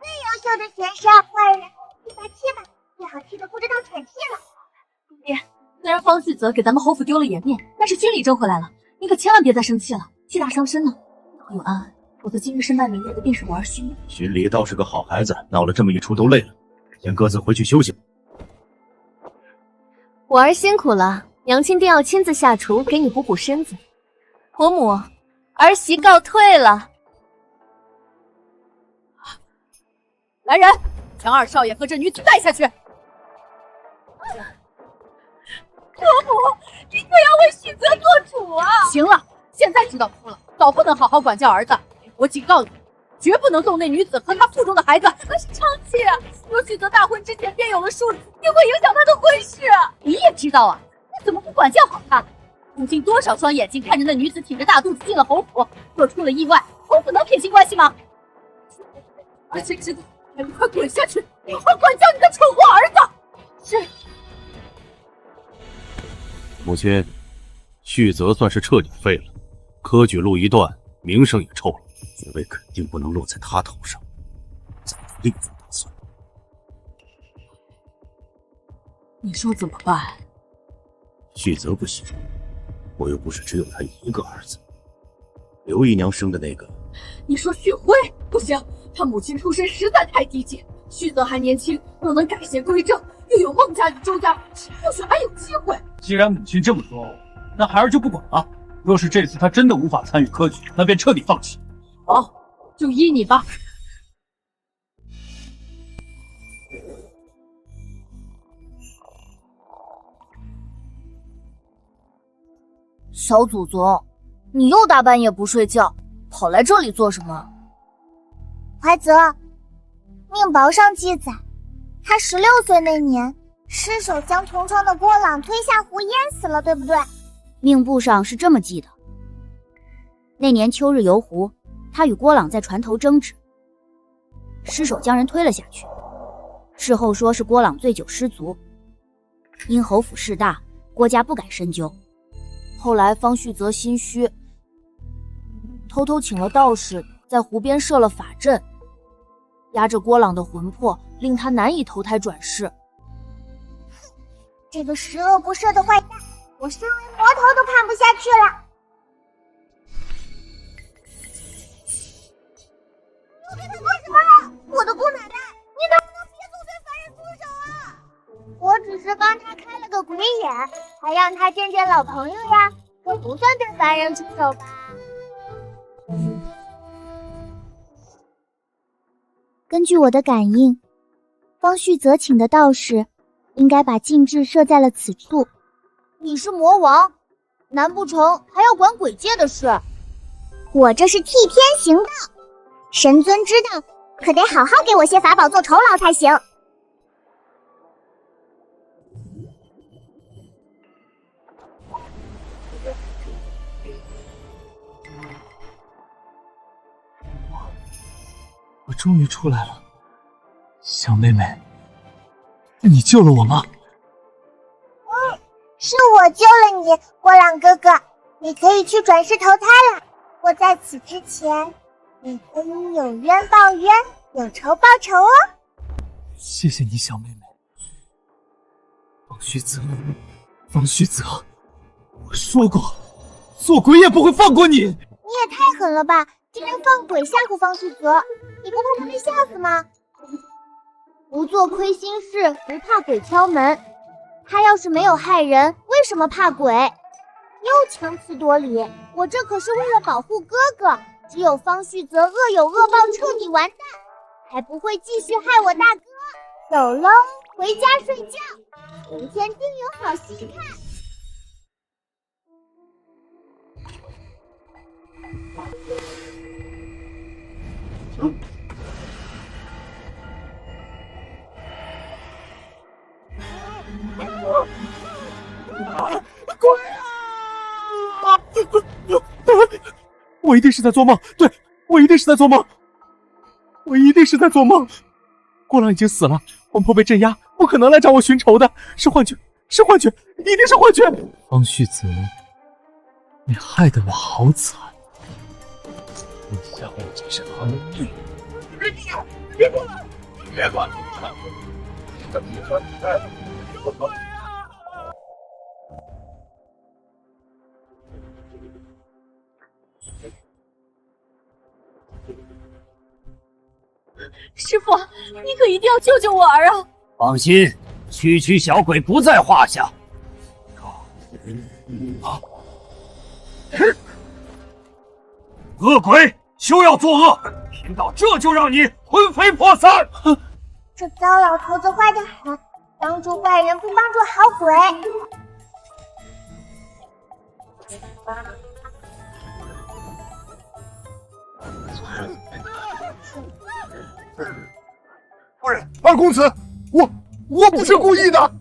最优秀的学生。坏人一把气吧，最好气的不知道喘气了。爹，虽然方旭泽给咱们侯府丢了颜面，但是军礼争回来了，你可千万别再生气了，气大伤身呢。保佑安安，否则今日身败名裂的便是我儿勋礼。巡礼倒是个好孩子，闹了这么一出都累了，先各自回去休息吧。我儿辛苦了，娘亲定要亲自下厨给你补补身子。婆母，儿媳告退了。来人，将二少爷和这女子带下去。婆母，你可要为旭泽做主啊！行了，现在知道错了，早不能好好管教儿子。我警告你，绝不能送那女子和她腹中的孩子。那是娼妾，若旭泽大婚之前便有了庶子，定会影响他的婚事。你也知道啊，你怎么不管教好她？如今多少双眼睛看着那女子挺着大肚子进了侯府，若出了意外，侯府能撇清关系吗？而且知道，你快滚下去，好好管教你的蠢货儿子。是。母亲，旭泽算是彻底废了，科举路一断，名声也臭了，爵位肯定不能落在他头上，咱们另做打算。你说怎么办？旭泽不行，我又不是只有他一个儿子，刘姨娘生的那个。你说旭辉不行，他母亲出身实在太低贱，旭泽还年轻，若能改邪归正，又有孟家与周家扶持，或许还有机会。既然母亲这么说，那孩儿就不管了。若是这次他真的无法参与科举，那便彻底放弃。好，就依你吧。小祖宗，你又大半夜不睡觉，跑来这里做什么？怀泽，命簿上记载，他16岁那年，失手将同窗的郭朗推下湖淹死了，对不对？命簿上是这么记的。那年秋日游湖，他与郭朗在船头争执，失手将人推了下去。事后说是郭朗醉酒失足，因侯府势大，郭家不敢深究。后来方旭泽心虚，偷偷请了道士，在湖边设了法阵，压着郭朗的魂魄，令他难以投胎转世。这个十恶不赦的坏蛋，我身为魔头都看不下去了。你对他做什么了？我的姑奶奶，你能不能别总对凡人出手啊？我只是帮他开了个鬼眼，还让他见见老朋友呀，这不算对凡人出手吧？根据我的感应，方旭泽请的道士应该把禁制设在了此处。你是魔王，难不成还要管鬼界的事？我这是替天行道，神尊知道，可得好好给我些法宝做酬劳才行。我终于出来了，小妹妹，你救了我吗？是我救了你，郭朗哥哥，你可以去转世投胎了。我在此之前，你可以有冤报冤，有仇报仇哦。谢谢你，小妹妹。方旭泽，我说过，做鬼也不会放过你。你也太狠了吧！竟然放鬼吓唬方旭泽，你不怕他被吓死吗？不做亏心事，不怕鬼敲门。他要是没有害人，为什么怕鬼？又强词夺理，我这可是为了保护哥哥。只有方旭泽恶有恶报，彻底完蛋，才不会继续害我大哥。走喽，回家睡觉，明天定有好戏看。我一定是在做梦，对，我一定是在做梦，我一定是在做梦。郭朗已经死了，魂魄被镇压，不可能来找我寻仇的，是幻觉，是幻觉，一定是幻觉。方旭泽，你害得我好惨，你想我这是何罪？别过来！别过来！师傅，你可一定要救救我儿啊！放心，区区小鬼不在话下。恶鬼，休要作恶！贫道这就让你魂飞魄散！这糟老头子坏得很，帮助坏人不帮助好鬼。夫人，二公子，我不是故意的。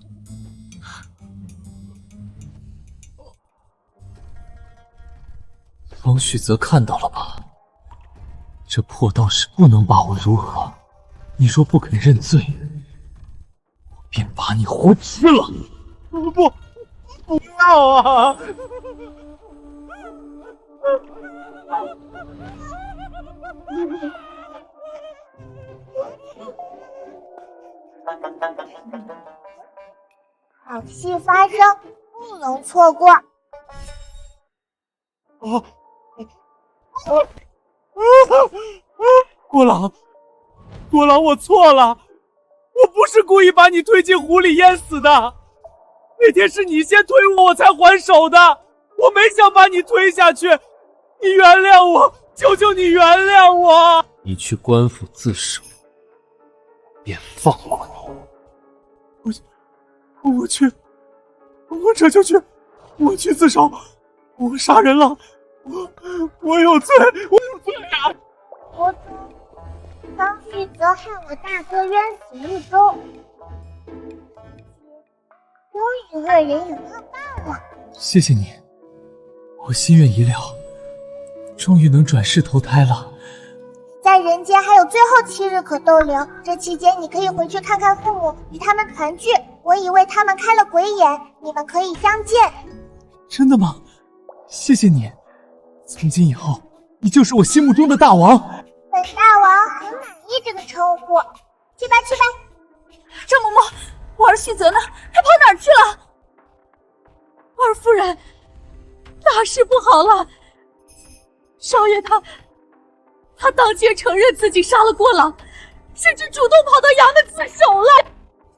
方旭泽看到了吧？这破道士不能把我如何？你若不肯认罪，我便把你活吃了。不要啊！好戏发生，不能错过。郭朗，我错了，我不是故意把你推进湖里淹死的。那天是你先推我，我才还手的，我没想把你推下去。你原谅我，求求你原谅我。你去官府自首，便放过你。我这就去，我去自首。我杀人了，我有罪啊！国主，方旭泽害我大哥冤死狱中，终于恶人有恶报了。谢谢你，我心愿已了，终于能转世投胎了。在人间还有最后7日可逗留，这期间你可以回去看看父母，与他们团聚。我已为他们开了鬼眼，你们可以相见。真的吗？谢谢你，从今以后，你就是我心目中的大王。本大王很满意这个称呼。去吧去吧。张嬷嬷，我儿旭泽呢？他跑哪儿去了？二夫人，大事不好了！少爷他当街承认自己杀了郭郎，甚至主动跑到衙门自首了。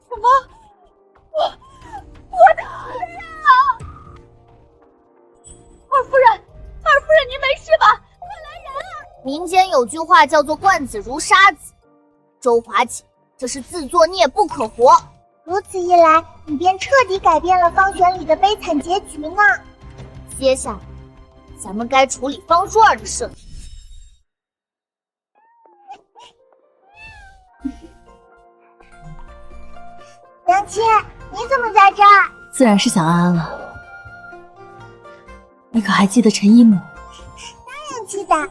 什么？我的儿子！二夫人，您没事吧？快来人啊！民间有句话叫做惯子如杀子，周华锦这是自作孽不可活。如此一来，你便彻底改变了方玄礼的悲惨结局呢。接下来，咱们该处理方舒儿的事了。娘亲，你怎么在这儿？自然是想安安了。你可还记得陈一母？当然记得，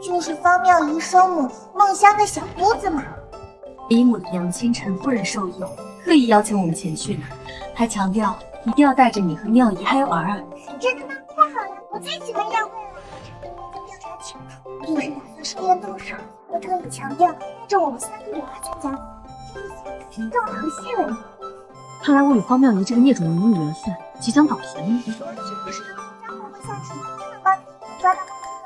就是方妙仪生母梦香的小姑子嘛。一母的娘亲陈夫人授意，特意邀请我们前去呢，还强调一定要带着你和妙仪还有儿儿。真的吗？太好了，我最喜欢宴会了。调查清楚，就是打算设宴动手。我特意强调带着我们3个女儿参加，这一下正合适了。看来我与方妙仪这个孽种的母女缘分即将倒甜。是不是张嬷嬷下属，不能帮你抓到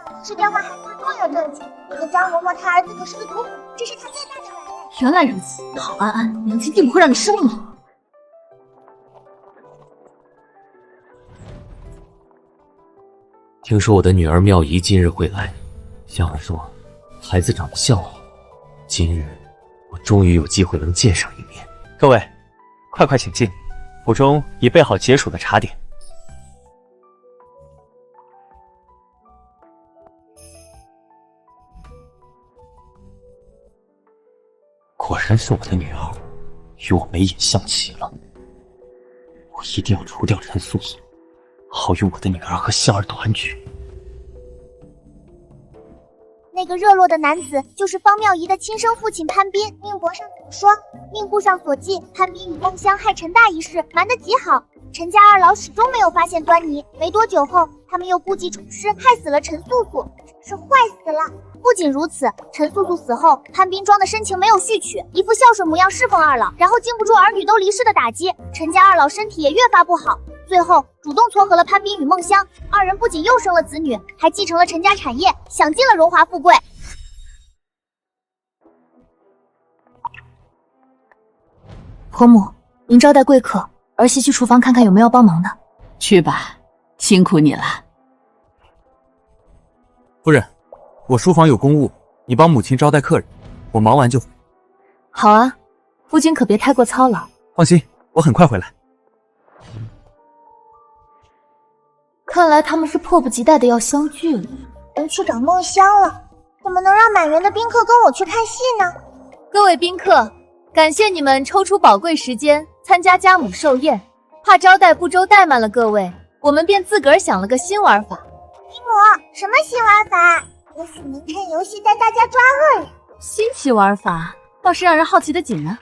可能是电话害他重要证据？那个张嬷嬷她儿子可是个毒贩，这是他最大的软肋。原来如此，好安安，娘亲定不会让你失望的。听说我的女儿妙仪今日会来，香儿说孩子长得孝好，今日我终于有机会能见上一面。各位，快请进，府中已备好解暑的茶点。果然是我的女儿，与我眉眼相齐了。我一定要除掉陈素素，好与我的女儿和香儿团聚。那个热络的男子就是方妙仪的亲生父亲潘斌。命簿上怎么说？命簿上所记，潘斌与梦香害陈大一事瞒得极好，陈家二老始终没有发现端倪。没多久后，他们又故技重施，害死了陈素素，真是坏死了。不仅如此，陈素素死后，潘斌装的深情没有续娶，一副孝顺模样侍奉二老，然后经不住儿女都离世的打击，陈家二老身体也越发不好，最后主动撮合了潘斌与梦香，二人不仅又生了子女，还继承了陈家产业，享尽了荣华富贵。婆母，您招待贵客，儿媳去厨房看看有没有要帮忙的。去吧，辛苦你了。夫人，我书房有公务，你帮母亲招待客人，我忙完就回。好啊，夫君可别太过操劳。放心，我很快回来。看来他们是迫不及待的要相聚了。人去找梦香了，怎么能让满园的宾客跟我去看戏呢？各位宾客，感谢你们抽出宝贵时间参加家母寿宴，怕招待不周怠慢了各位，我们便自个儿想了个新玩法。姨母，什么新玩法？也许能趁游戏带大家抓恶人。新奇玩法倒是让人好奇的紧呢。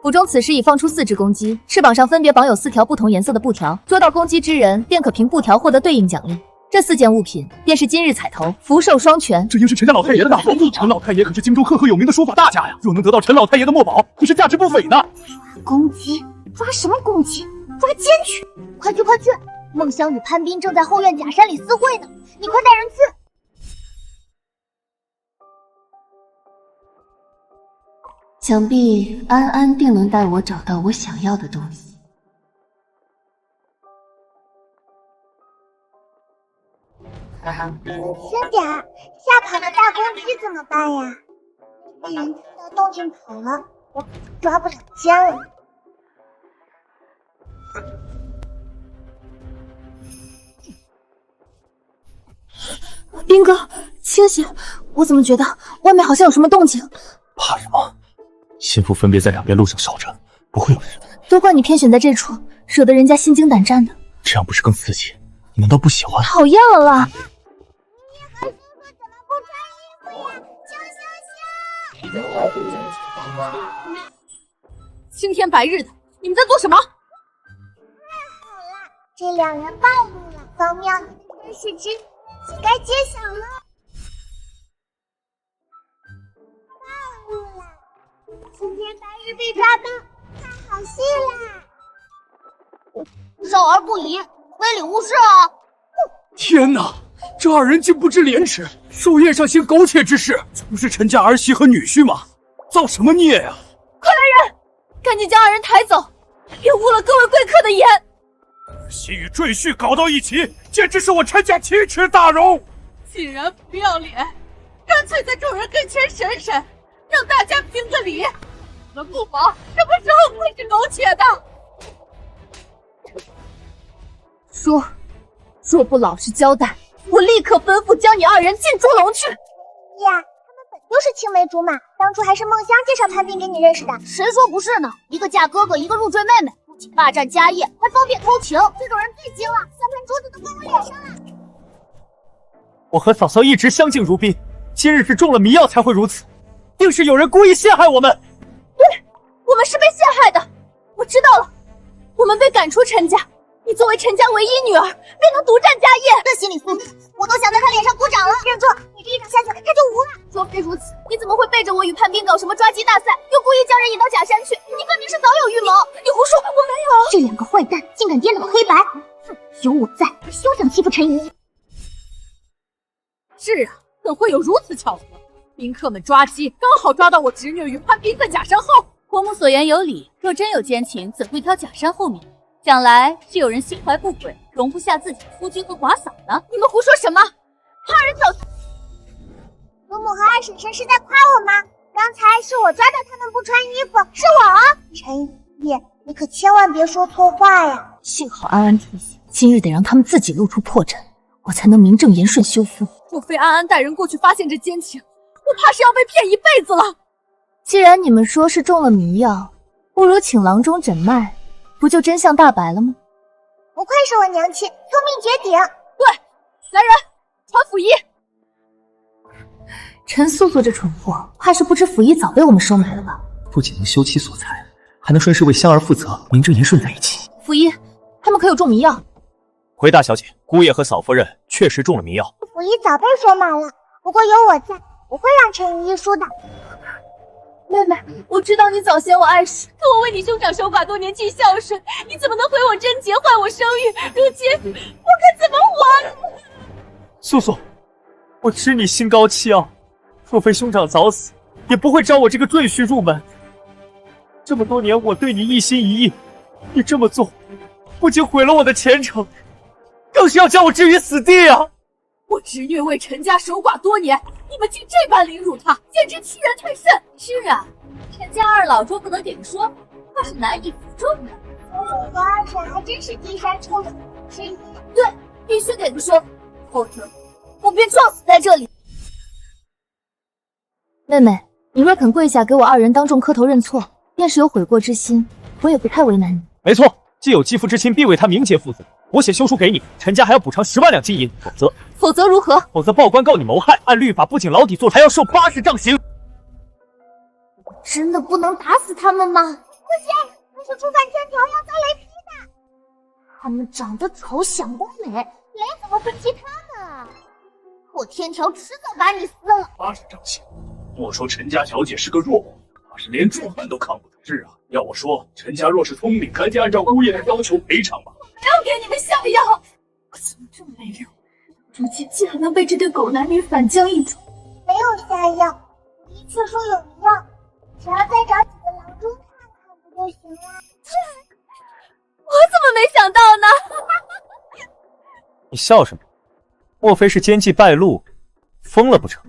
府中此时已放出4只公鸡，翅膀上分别绑有4条不同颜色的布条，捉到公鸡之人便可凭布条获得对应奖励。这4件物品便是今日彩头，福寿双全。这应是陈家老太爷的大宝，陈老太爷可是京中赫赫有名的书法大家呀，若能得到陈老太爷的墨宝，可是价值不菲呢。公鸡？抓什么公鸡？抓奸去！快去！梦香与潘斌正在后院假山里私会呢，你快带人去。想必安安定能带我找到我想要的东西。轻点儿，下跑的大公鸡怎么办呀？被人听到动静跑了，我可抓不了奸了。斌哥，清醒！我怎么觉得外面好像有什么动静？怕什么？心腹分别在两边路上守着，不会有事的。都怪你偏选在这处，惹得人家心惊胆战的。这样不是更刺激？你难道不喜欢？讨厌了啦！你和叔叔怎么不穿衣服呀？救救救！青天白日的，你们在做什么？太好了，这两人暴露了，方妙你的真实之就该揭晓了。暴露了，青天白日被抓到，看好戏啦！少儿不宜，非礼勿视啊！天哪，这二人竟不知廉耻，寿宴上行苟且之事，这不是陈家儿媳和女婿吗？造什么孽呀！快来人，赶紧将二人抬走，别污了各位贵客的颜。儿媳与赘婿搞到一起，简直是我陈家奇耻大辱！竟然不要脸，干脆在众人跟前审审，让大家评个理。你们不保，什么时候会是苟且的？若不老实交代，我立刻吩咐将你二人进猪笼去。呀，他们本就是青梅竹马，当初还是梦香介绍潘斌给你认识的。谁说不是呢？一个嫁哥哥，一个入赘妹妹，不仅霸占家业，还方便偷情，这种人最精了，三盘桌子都放我脸上了。我和嫂嫂一直相敬如宾，今日是中了迷药才会如此，定是有人故意陷害我们。对，我们是被陷害的。我知道了，我们被赶出陈家。你作为陈家唯一女儿，便能独占家业，这心理素质，我都想在他脸上鼓掌了。认错，你这一掌下去，他就无了。若非如此，你怎么会背着我与潘斌搞什么抓鸡大赛，又故意将人引到假山去？你分明是早有预谋。你胡说，我没有。这两个坏蛋竟敢颠倒黑白，哼，有我在，休想欺负陈姨。是啊，怎会有如此巧合？宾客们抓鸡，刚好抓到我侄女与潘斌在假山后。伯母所言有理，若真有奸情，怎会挑假山后面？想来是有人心怀不轨，容不下自己的夫君和寡嫂呢。你们胡说什么？二人挑唆！伯母和二婶婶是在夸我吗？刚才是我抓到他们不穿衣服，是我啊！陈姨，你可千万别说错话呀！幸好安安提醒，今日得让他们自己露出破绽，我才能名正言顺休夫。若非安安带人过去发现这奸情，我怕是要被骗一辈子了。既然你们说是中了迷药，不如请郎中诊脉，不就真相大白了吗？不愧是我娘亲，聪明绝顶。对，来人，传府医。陈素素这蠢货，怕是不知府医早被我们收买了吧？不仅能修妻索财，还能顺势为香儿负责，名正言顺在一起。府医，他们可有中迷药？回大小姐，姑爷和嫂夫人确实中了迷药。府医早被收买了，不过有我在，不会让陈姨输的。妹妹，我知道你早嫌我碍事，可我为你兄长守寡多年，尽孝顺，你怎么能毁我贞洁，坏我声誉？如今我可怎么活？素素，我知你心高气傲，若非兄长早死，也不会招我这个赘婿入门。这么多年我对你一心一意，你这么做，不仅毁了我的前程，更是要将我置于死地啊！我侄女为陈家守寡多年，你们竟这般凌辱她，简直欺人太甚！是啊，陈家二老若不能给个说法，怕是难以服众的。我和二婶还真是低山臭水之一。对，必须给个说法，否则我便撞死在这里。妹妹，你若肯跪下给我二人当众磕头认错，便是有悔过之心，我也不太为难你。没错，既有继父之亲，必为他名节负责。我写休书给你，陈家还要补偿10万两金银，否则如何？否则报官告你谋害，按律法不仅牢底坐，还要受80杖刑。真的不能打死他们吗？不行，那是触犯天条，要遭雷劈的。他们长得丑，想得美，雷怎么会劈他们啊？破天条迟早把你撕了。 80杖刑，莫说陈家小姐是个弱妇，怕是连主犯都扛不住。是啊，要我说，陈家若是聪明，赶紧按照姑爷的要求赔偿吧。不要给你们下药！我怎么这么没用？如今竟然能被这对狗男女反将一军。没有下药，的确说有迷药，只要再找几个郎中看看不就行了？我怎么没想到呢？你笑什么？莫非是奸计败露，疯了不成？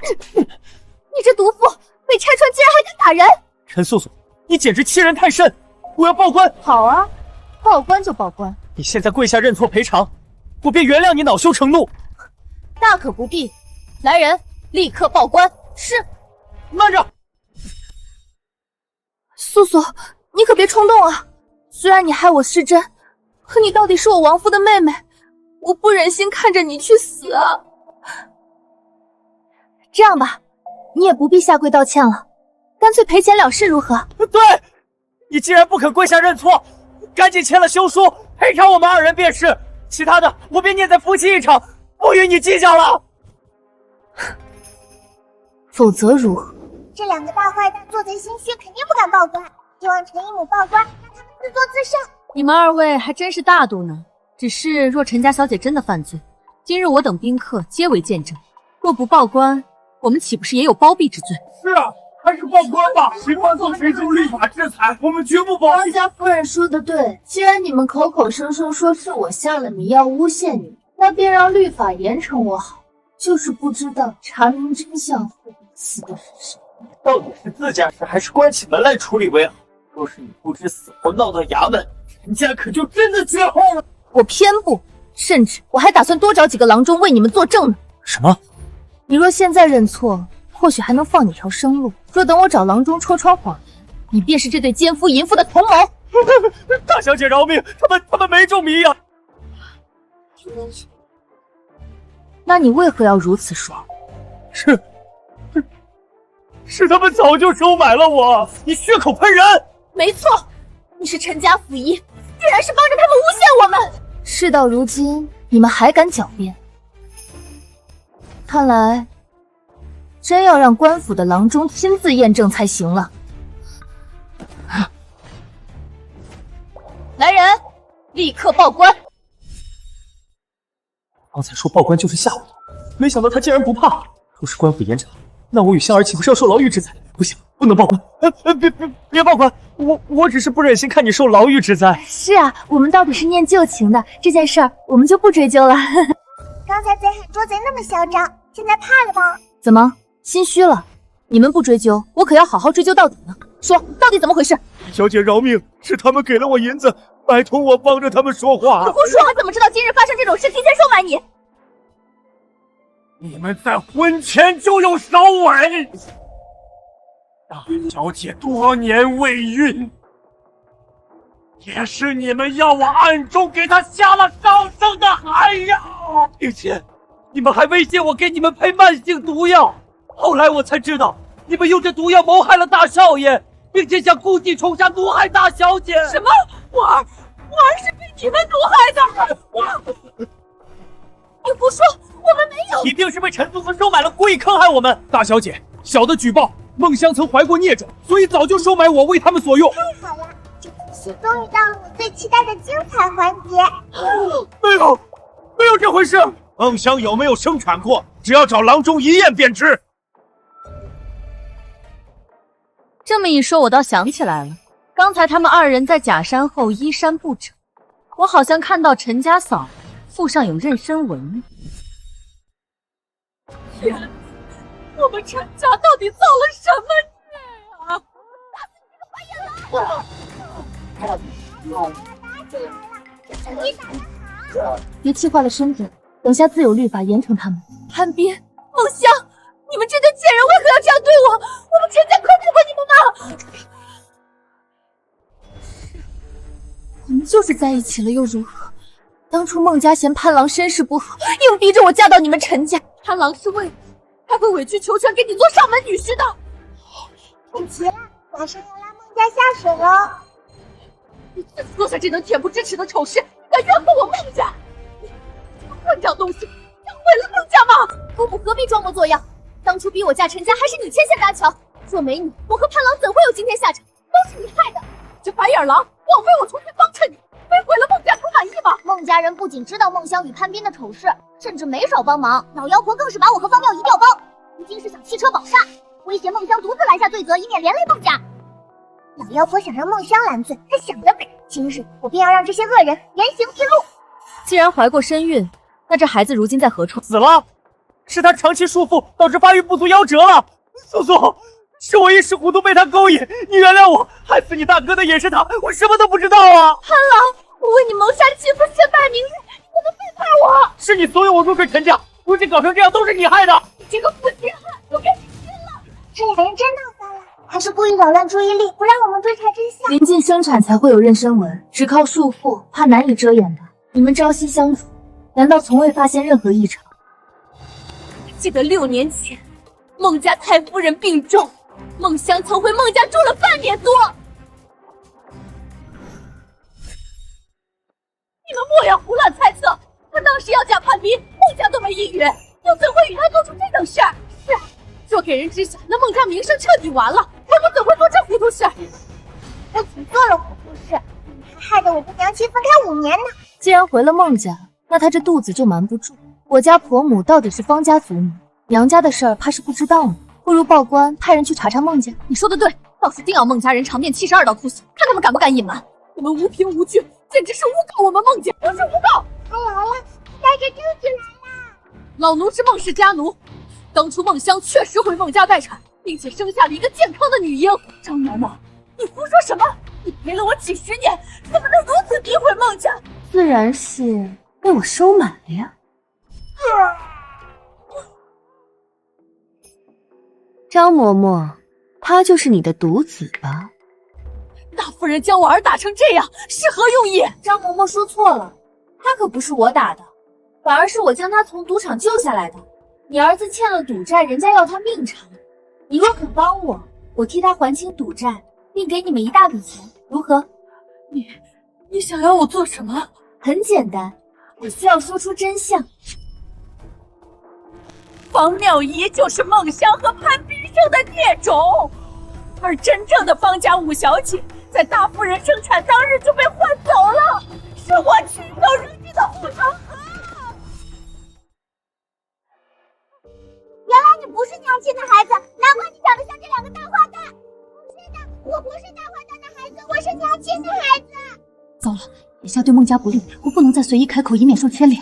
你这毒妇，被拆穿竟然还敢打人！陈素素，你简直欺人太甚！我要报官！好啊，报官就报官，你现在跪下认错赔偿，我便原谅你恼羞成怒。大可不必。来人，立刻报官。是。慢着，素素，你可别冲动啊！虽然你害我失贞，可你到底是我亡夫的妹妹，我不忍心看着你去死啊！这样吧，你也不必下跪道歉了，干脆赔钱了事如何？对，你既然不肯跪下认错，赶紧签了休书，赔偿我们2人便是，其他的我便念在夫妻一场，不与你计较了。否则如何？这2个大坏蛋做贼心虚，肯定不敢报官。希望陈姨母报官，让他们自作自受。你们2位还真是大度呢。只是若陈家小姐真的犯罪，今日我等宾客皆为见证，若不报官，我们岂不是也有包庇之罪？是啊，还是报官吧，谁犯错谁受立法制裁，我们绝不包庇。王家夫人说的对，既然你们口口声声说是我下了迷药诬陷你们，那便让律法严惩我好。就是不知道查明真相后死的是谁。到底是自家事还是关起门来处理为好？若是你不知死活闹到衙门，陈家可就真的绝后了。我偏不，甚至我还打算多找几个郎中为你们作证呢。什么？你若现在认错，或许还能放你条生路；若等我找郎中戳穿谎言，你便是这对奸夫淫妇的同谋。大小姐饶命，他们没中迷呀！那你为何要如此说？是他们早就收买了我，你血口喷人！没错，你是陈家府医，居然是帮着他们诬陷我们。事到如今，你们还敢狡辩？看来真要让官府的郎中亲自验证才行了。来人，立刻报官！刚才说报官就是吓我，没想到他竟然不怕。若是官府严查，那我与香儿岂不是要受牢狱之灾？不行，不能报官！别报官！我只是不忍心看你受牢狱之灾。是啊，我们到底是念旧情的，这件事儿我们就不追究了。刚才贼喊捉贼那么嚣张，现在怕了吗？怎么心虚了？你们不追究，我可要好好追究到底呢。说，到底怎么回事？小姐饶命，是他们给了我银子，拜托我帮着他们说话。胡说！我怎么知道今日发生这种事，提前收买你？你们在婚前就有首尾。大小姐多年未孕，也是你们要我暗中给她下了高升的寒药，并且你们还威胁我给你们配慢性毒药。后来我才知道，你们用这毒药谋害了大少爷，并且想故技重杀毒害大小姐。什么？我儿是被你们毒害的！你胡说，我们没有！一定是被陈素素收买了，故意坑害我们。大小姐，小的举报，梦香曾怀过孽种，所以早就收买我为他们所用。太好了，这部戏终于到了我最期待的精彩环节。没有这回事。梦香有没有生产过？只要找郎中一验便知。这么一说，我倒想起来了，刚才他们2人在假山后衣衫不整，我好像看到陈家嫂腹上有妊娠纹。天，我们陈家到底造了什么孽啊！打起来了！你打得好！别气坏了身子，等下自有律法严惩他们。潘斌、梦香，你们这对贱人为何要这样对我？我们陈家亏负过你们吗？我们就是在一起了又如何？当初孟家嫌潘郎身世不好，硬逼着我嫁到你们陈家。潘郎是为你，他会委曲求全给你做上门女婿的。天齐，马上要拉孟家下水了。你自己做下这等恬不知耻的丑事，敢冤枉我孟家！你混账东西，想毁了孟家吗？姑母何必装模作样？当初逼我嫁陈家，还是你牵线搭桥。若没你，我和潘郎怎会有今天下场？都是你害的！这白眼狼，枉费我出去帮衬你，非毁了孟家不满意吗？孟家人不仅知道孟香与潘斌的丑事，甚至没少帮忙。老妖婆更是把我和方妙仪调包，如今是想弃车保帅。威胁孟香独自拦下罪责，以免连累孟家。老妖婆想让孟香拦罪，还想得美！今日我便要让这些恶人原形毕露。既然怀过身孕，那这孩子如今在何处？死了，是他长期束缚，导致发育不足夭折了。素素，是我一时糊涂被他勾引，你原谅我。害死你大哥的也是他，我什么都不知道啊！潘郎，我为你谋杀妻夫，身败名裂，你怎么背叛我？是你怂恿我入赘陈家，如今搞成这样都是你害的！你这个负心汉，我跟你拼了！这两人真闹翻了，还是故意扰乱注意力，不让我们追查真相。临近生产才会有妊娠纹，只靠束缚怕难以遮掩吧？你们朝夕相处，难道从未发现任何异常？记得6年前，孟家太夫人病重，孟香曾回孟家住了半年多。你们莫要胡乱猜测，他当时要嫁叛逼，孟家都没应允，又怎会与他做出这等事儿？是，若给人知晓，那孟家名声彻底完了。他们怎会做这糊涂事？我只做了糊涂事，你还害得我跟娘亲分开5年呢。既然回了孟家，那他这肚子就瞒不住。我家婆母到底是方家祖母，娘家的事儿怕是不知道呢。不如报官派人去查查孟家。你说的对，到时定要孟家人尝遍72道酷刑，看他们敢不敢隐瞒。我们无凭无据，简直是诬告我们孟家，就是诬告。他来了，带着证据来了。老奴是孟氏家奴，当初孟香确实回孟家待产，并且生下了一个健康的女婴。张嬷嬷，你胡说什么？你陪了我几10年，怎么能如此诋毁孟家？自然是被我收买了呀。张嬷嬷，他就是你的独子吧？大夫人将我儿打成这样，是何用意？张嬷嬷说错了，他可不是我打的，反而是我将他从赌场救下来的。你儿子欠了赌债，人家要他命偿，你若肯帮我，我替他还清赌债，并给你们一大笔钱，如何？你想要我做什么？很简单，我需要说出真相。方妙仪就是孟香和潘斌生的孽种，而真正的方家五小姐在大夫人生产当日就被换走了，是我亲手扔进的护城河。原来你不是娘亲的孩子，难怪你长得像这2个大花旦。不是的，我不是大花旦的孩子，我是娘亲的孩子。糟了，眼下对孟家不利，我不能再随意开口，以免受牵连。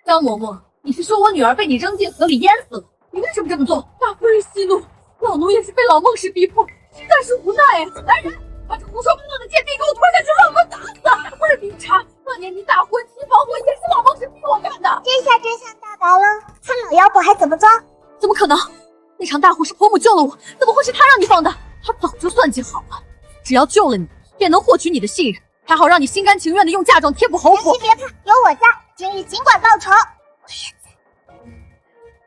张嬷嬷，你是说我女儿被你扔进河里淹死了？你为什么这么做？大夫人息怒，老奴也是被老孟氏逼迫，实在是无奈呀。来人，把这胡说八道的贱婢给我拖下去，让我打死！不是明察，当年你大婚期防我也是老孟氏逼我干的。这下真相大白了，看老妖婆还怎么装？怎么可能？那场大火是婆母救了我，怎么会是她让你放的？她早就算计好了，只要救了你，便能获取你的信任，还好让你心甘情愿的用嫁妆贴补侯府。娘亲别怕，有我在，今日尽管报仇。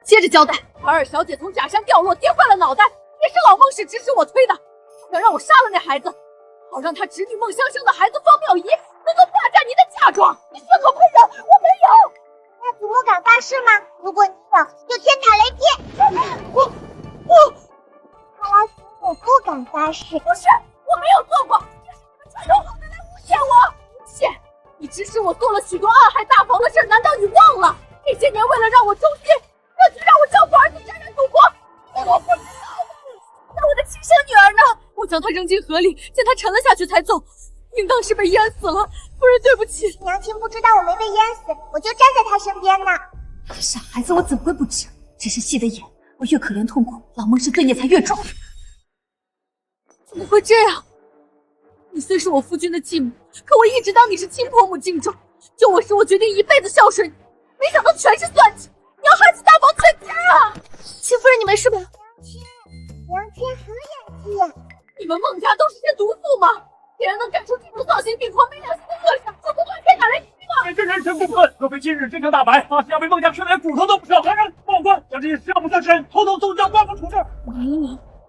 接着交代，二小姐从假山掉落，跌坏了脑袋，也是老孟氏指使我推的，要让我杀了那孩子，好让她侄女孟香生的孩子方妙仪能够霸占你的嫁妆。你血口喷人，我没有。那祖母敢发誓吗？如果你有，就天打雷劈！我，看来祖母不敢发誓。不是，我没有做过，这是你们串通好的来诬陷我。诬陷？你指使我做了许多暗害大房的事，难道你忘了？这些年为了让我忠心，这就让我丈夫儿子沾染祖国，我不知道。那我的亲生女儿呢？我将她扔进河里，见她沉了下去才走，应当是被淹死了。夫人，对不起。娘亲不知道我没被淹死，我就站在她身边呢。傻孩子，我怎会不知？只是戏的演，我越可怜痛苦，老孟氏罪孽才越重。怎么会这样？你虽是我夫君的继母，可我一直当你是亲婆母敬重，救我时我决定一辈子孝顺你，没想到全是算计，你要害死大房全家啊！戚夫人，你没事吧？娘亲好演技。你们孟家都是些毒妇吗？竟然能干出这种丧心病狂、没良心的恶事，这不算天打雷劈吗？这人神不忿，若非今日真相大白，发誓要被孟家吃连骨头都不剩。来人，报官，将这些杀不得身，统统送上官府处置。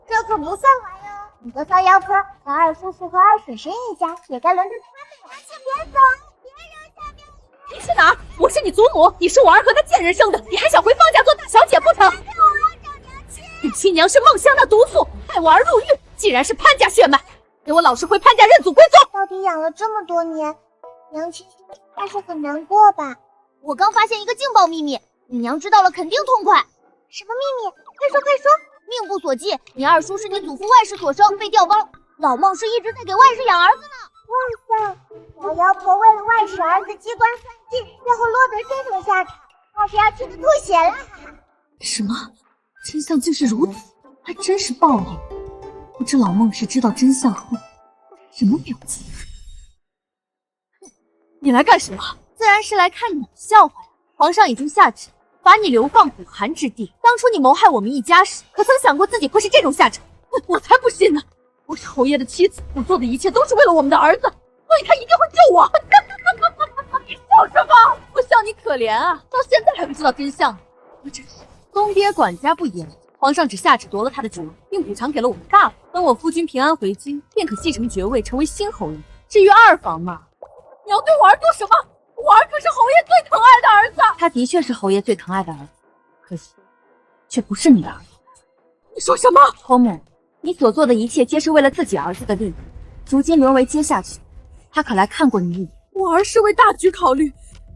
这可不算完哟，你个骚妖婆，和二叔叔和二婶婶一家，也该轮着他们。娘亲别走，别扔下面。你去哪儿？我是你祖母，你是我儿和他贱人生的，你还想回方家做大小姐不成？你亲娘是孟香的毒妇，害我儿入狱，既然是潘家血脉，给我老实回潘家认祖归宗。到底养了这么多年，娘亲应该是很难过吧？我刚发现一个劲爆秘密，你娘知道了肯定痛快。什么秘密？快说快说！命不所寄，你二叔是你祖父外室所生，被调包。老孟是一直在给外室养儿子呢。哇塞，小妖婆为了外室儿子机关算尽，最后落得这种下场，怕是要气得吐血了。什么？真相竟是如此，还真是报应。不知老孟是知道真相后什么表情？你来干什么？自然是来看你的笑话呀！皇上已经下旨，把你流放苦寒之地。当初你谋害我们一家时，可曾想过自己会是这种下场？我才不信呢！我是侯爷的妻子，我做的一切都是为了我们的儿子，所以他一定会救我。你笑什么？我笑你可怜啊！到现在还不知道真相呢。我真是东爹管家不严，皇上只下旨夺了他的爵位，并补偿给了我们大房。等我夫君平安回京，便可继承爵位，成为新侯爷。至于二房嘛，你要对我儿做什么？我儿可是侯爷最疼爱的儿子。他的确是侯爷最疼爱的儿子，可惜却不是你的儿子。你说什么？侯母，你所做的一切皆是为了自己儿子的利益，如今沦为阶下囚，他可来看过你一眼。我儿是为大局考虑，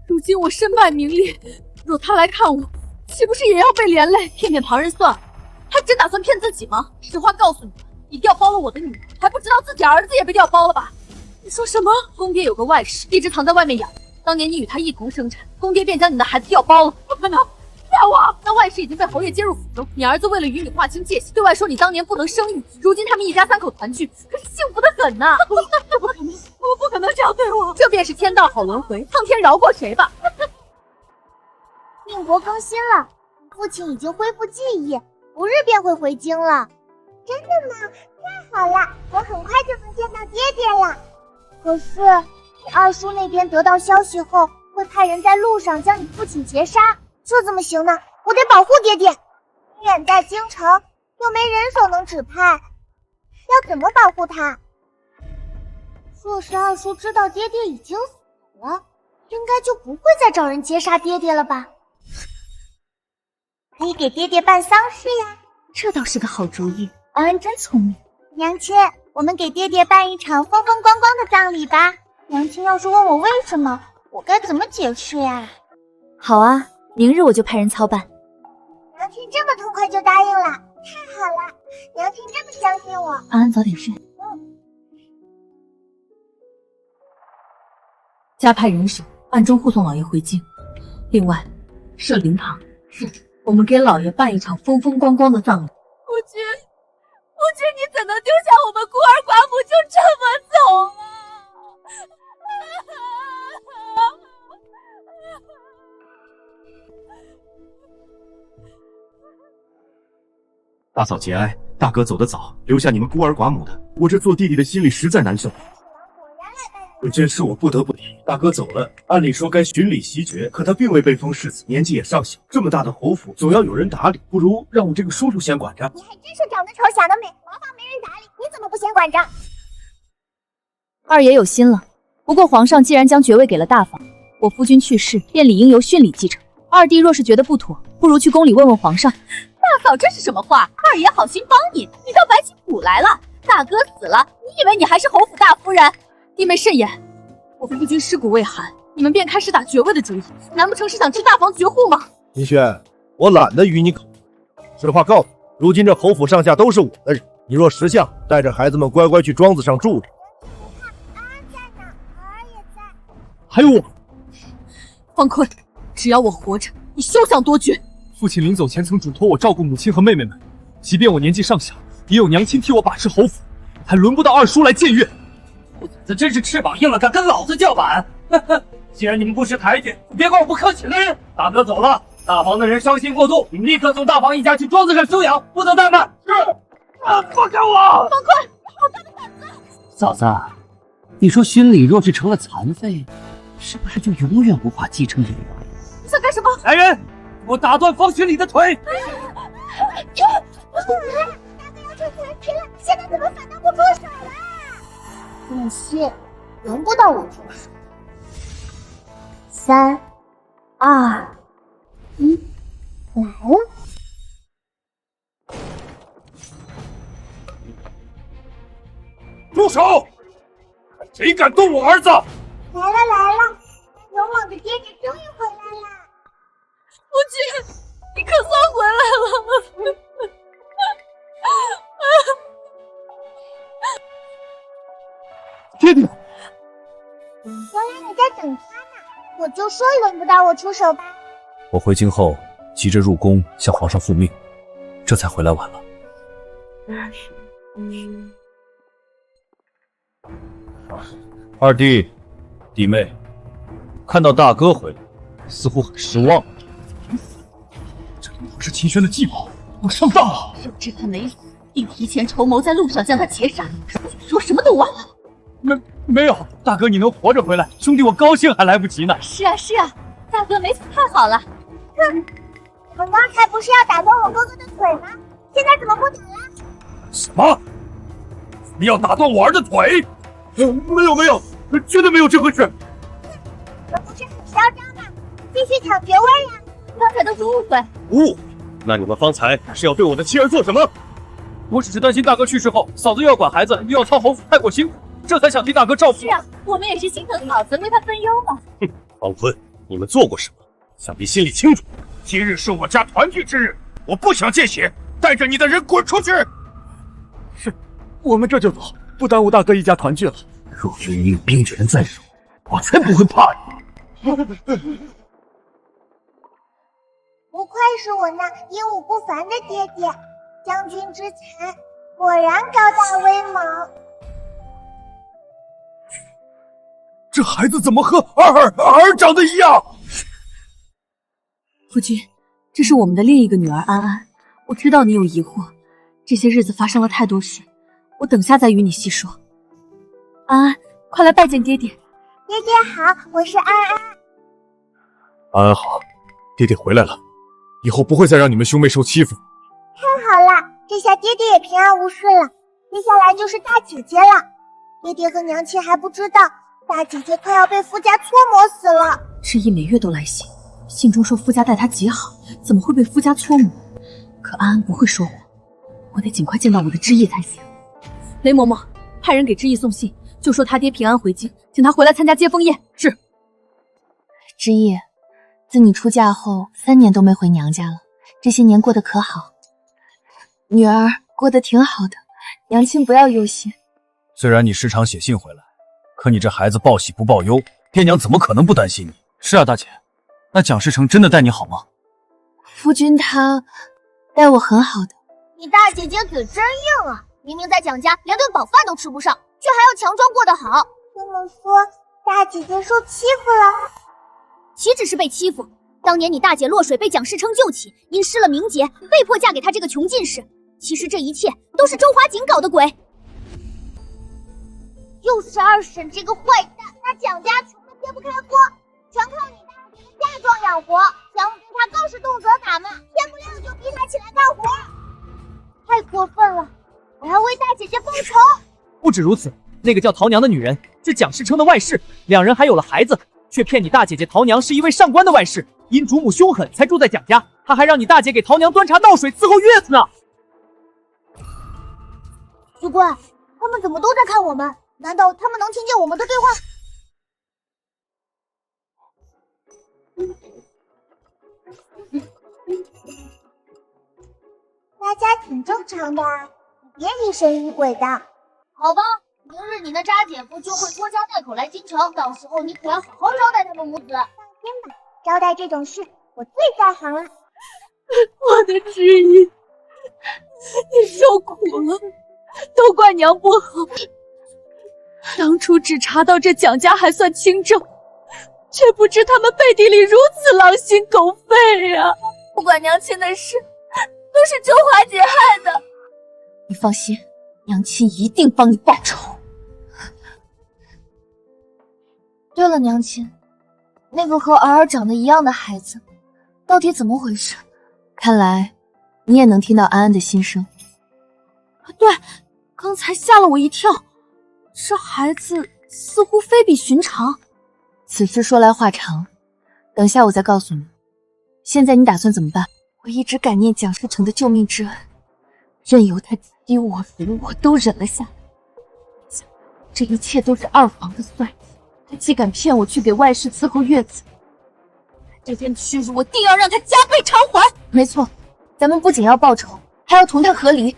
如今我身败名裂，若他来看我，岂不是也要被连累？骗骗旁人算了，还真打算骗自己吗？实话告诉你，你调包了我的女儿，还不知道自己儿子也被调包了吧？你说什么？公爹有个外室，一直藏在外面养。当年你与他一同生产，公爹便将你的孩子调包了。不可能！骗我！那外室已经被侯爷接入府中，你儿子为了与你划清界限，对外说你当年不能生育，如今他们一家三口团聚，可是幸福的很呐！不可能！我不可能这样对我！这便是天道好轮回，苍天饶过谁吧！命国更新了，父亲已经恢复记忆，不日便会回京了。真的吗？太好了，我很快就能见到爹爹了。可是你二叔那边得到消息后，会派人在路上将你父亲劫杀，这怎么行呢？我得保护爹爹。你远在京城，又没人手能指派，要怎么保护他？若是二叔知道爹爹已经死了，应该就不会再找人劫杀爹爹了吧？可以给爹爹办丧事呀。这倒是个好主意，安安真聪明。娘亲，我们给爹爹办一场风风光光的葬礼吧。娘亲要是问我为什么，我该怎么解释呀？好啊，明日我就派人操办。娘亲这么痛快就答应了，太好了！娘亲这么相信我。安安早点睡。加派人手，暗中护送老爷回京。另外，设灵堂，我们给老爷办一场风风光光的葬礼。夫君，你怎能丢下我们孤儿寡母就这么走啊？大嫂节哀，大哥走得早，留下你们孤儿寡母的，我这做弟弟的心里实在难受。有件事我不得不提，大哥走了，按理说该巡礼袭爵，可他并未被封世子，年纪也尚小，这么大的侯府总要有人打理，不如让我这个叔叔先管着。你还真是长得丑想得美，茅房没人打理，你怎么不先管着？二爷有心了，不过皇上既然将爵位给了大房，我夫君去世，便理应由训礼继承。二弟若是觉得不妥，不如去宫里问问皇上。大嫂，这是什么话？二爷好心帮你，你到白旗府来了。大哥死了，你以为你还是侯府大夫人？弟妹慎言，我夫君尸骨未寒，你们便开始打爵位的主意，难不成是想吃大房绝户吗？金轩，我懒得与你口。实话告诉你，如今这侯府上下都是我的人，你若识相，带着孩子们乖乖去庄子上住着。还有我，方坤，只要我活着，你休想夺爵。父亲临走前曾嘱托我照顾母亲和妹妹们，即便我年纪尚小，也有娘亲替我把持侯府，还轮不到二叔来僭越。这真是翅膀硬了，敢跟老子叫板！既然你们不识抬举，别怪我不客气了。大哥走了，大房的人伤心过度，你们立刻送大房一家去庄子上休养，不得怠慢。是。放开我！方坤，你好大的胆子！嫂子，你说巡礼若是成了残废，是不是就永远无法继承爷位？你想干什么？来人，给我打断方巡礼的腿！大哥要成残疾了，现在怎么反倒不出手了？放心，轮不到我出手。3、2、1，来了！住手！谁敢动我儿子？来了！勇猛的爹爹终于回来了！夫君，你可算回来了！就说轮不到我出手吧。我回京后急着入宫向皇上复命，这才回来晚了。二弟，弟妹，看到大哥回来，似乎很失望。这里不是秦轩的计谋，我上当了。就知他没死，并提前筹谋，在路上将他劫杀，说什么都晚了。没有，大哥你能活着回来，兄弟我高兴还来不及呢。是啊是啊，大哥没死太好了。哼，你们刚才不是要打断我哥哥的腿吗？现在怎么不打了？什么？你要打断我儿的腿？没有，绝对没有这回事。你们不是很嚣张吗？继续抢爵位呀！刚才都是误会。误？那你们方才是要对我的妻儿做什么？我只是担心大哥去世后，嫂子又要管孩子，又要操侯府，太过辛苦，这才想替大哥照顾。是啊，我们也是心疼嫂子，为她分忧嘛。哼，方坤，你们做过什么？想必心里清楚。今日是我家团聚之日，我不想见血，带着你的人滚出去！是，我们这就走，不耽误大哥一家团聚了。若非你有兵权在手，我才不会怕你。不愧是我那英武不凡的爹爹，将军之才，果然高大威猛。这孩子怎么和儿长得一样？夫君，这是我们的另一个女儿安安。我知道你有疑惑，这些日子发生了太多事，我等下再与你细说。安安，快来拜见爹爹。爹爹好，我是安安。安安好，爹爹回来了，以后不会再让你们兄妹受欺负。太好了，这下爹爹也平安无事了。接下来就是大姐姐了。爹爹和娘亲还不知道，大姐姐快要被夫家搓磨死了。知意每月都来信，信中说夫家待她极好，怎么会被夫家搓磨？可安安不会说谎，我得尽快见到我的知意才行。雷嬷嬷，派人给知意送信，就说他爹平安回京，请他回来参加接风宴。是。知意，自你出嫁后3年都没回娘家了，这些年过得可好？女儿过得挺好的，娘亲不要忧心。虽然你时常写信回来，可你这孩子报喜不报忧，爹娘怎么可能不担心你？是啊，大姐，那蒋世成真的待你好吗？夫君他待我很好的。你大姐姐嘴真硬啊！明明在蒋家连顿饱饭都吃不上，却还要强装过得好。这么说，大姐姐受欺负了？岂止是被欺负，当年你大姐落水被蒋世成救起，因失了名节，被迫嫁给他这个穷进士。其实这一切都是周华锦搞的鬼。又是二婶这个坏蛋，那蒋家穷得揭不开锅，全靠你大姐的嫁妆养活，想对他更是动辄打骂，天不亮就逼他起来干活，太过分了！我要为大姐姐报仇。不止如此，那个叫陶娘的女人是蒋世成的外室，两人还有了孩子，却骗你大姐姐陶娘是一位上官的外室，因主母凶狠才住在蒋家。他还让你大姐给陶娘端茶倒水伺候月子呢。奇怪，他们怎么都在看我们？难道他们能听见我们的对话？大家挺正常的，你别疑神疑鬼的。好吧，明日你那渣姐夫就会拖家带口来京城，到时候你可要好好招待他们母子。放心吧，招待这种事我最在行了。我的知意，你受苦了，都怪娘不好。当初只查到这蒋家还算清正，却不知他们背地里如此狼心狗肺啊！不管娘亲的事，都是周华姐害的。你放心，娘亲一定帮你报仇。对了，娘亲，那个和儿长得一样的孩子，到底怎么回事？看来你也能听到安安的心声。对，刚才吓了我一跳，这孩子似乎非比寻常。此事说来话长，等下我再告诉你。现在你打算怎么办？我一直感念蒋世成的救命之恩，任由他欺我辱我都忍了下来。这一切都是二房的算计，他竟敢骗我去给外室伺候月子，这件屈辱我定要让他加倍偿还。没错，咱们不仅要报仇，还要同他和离。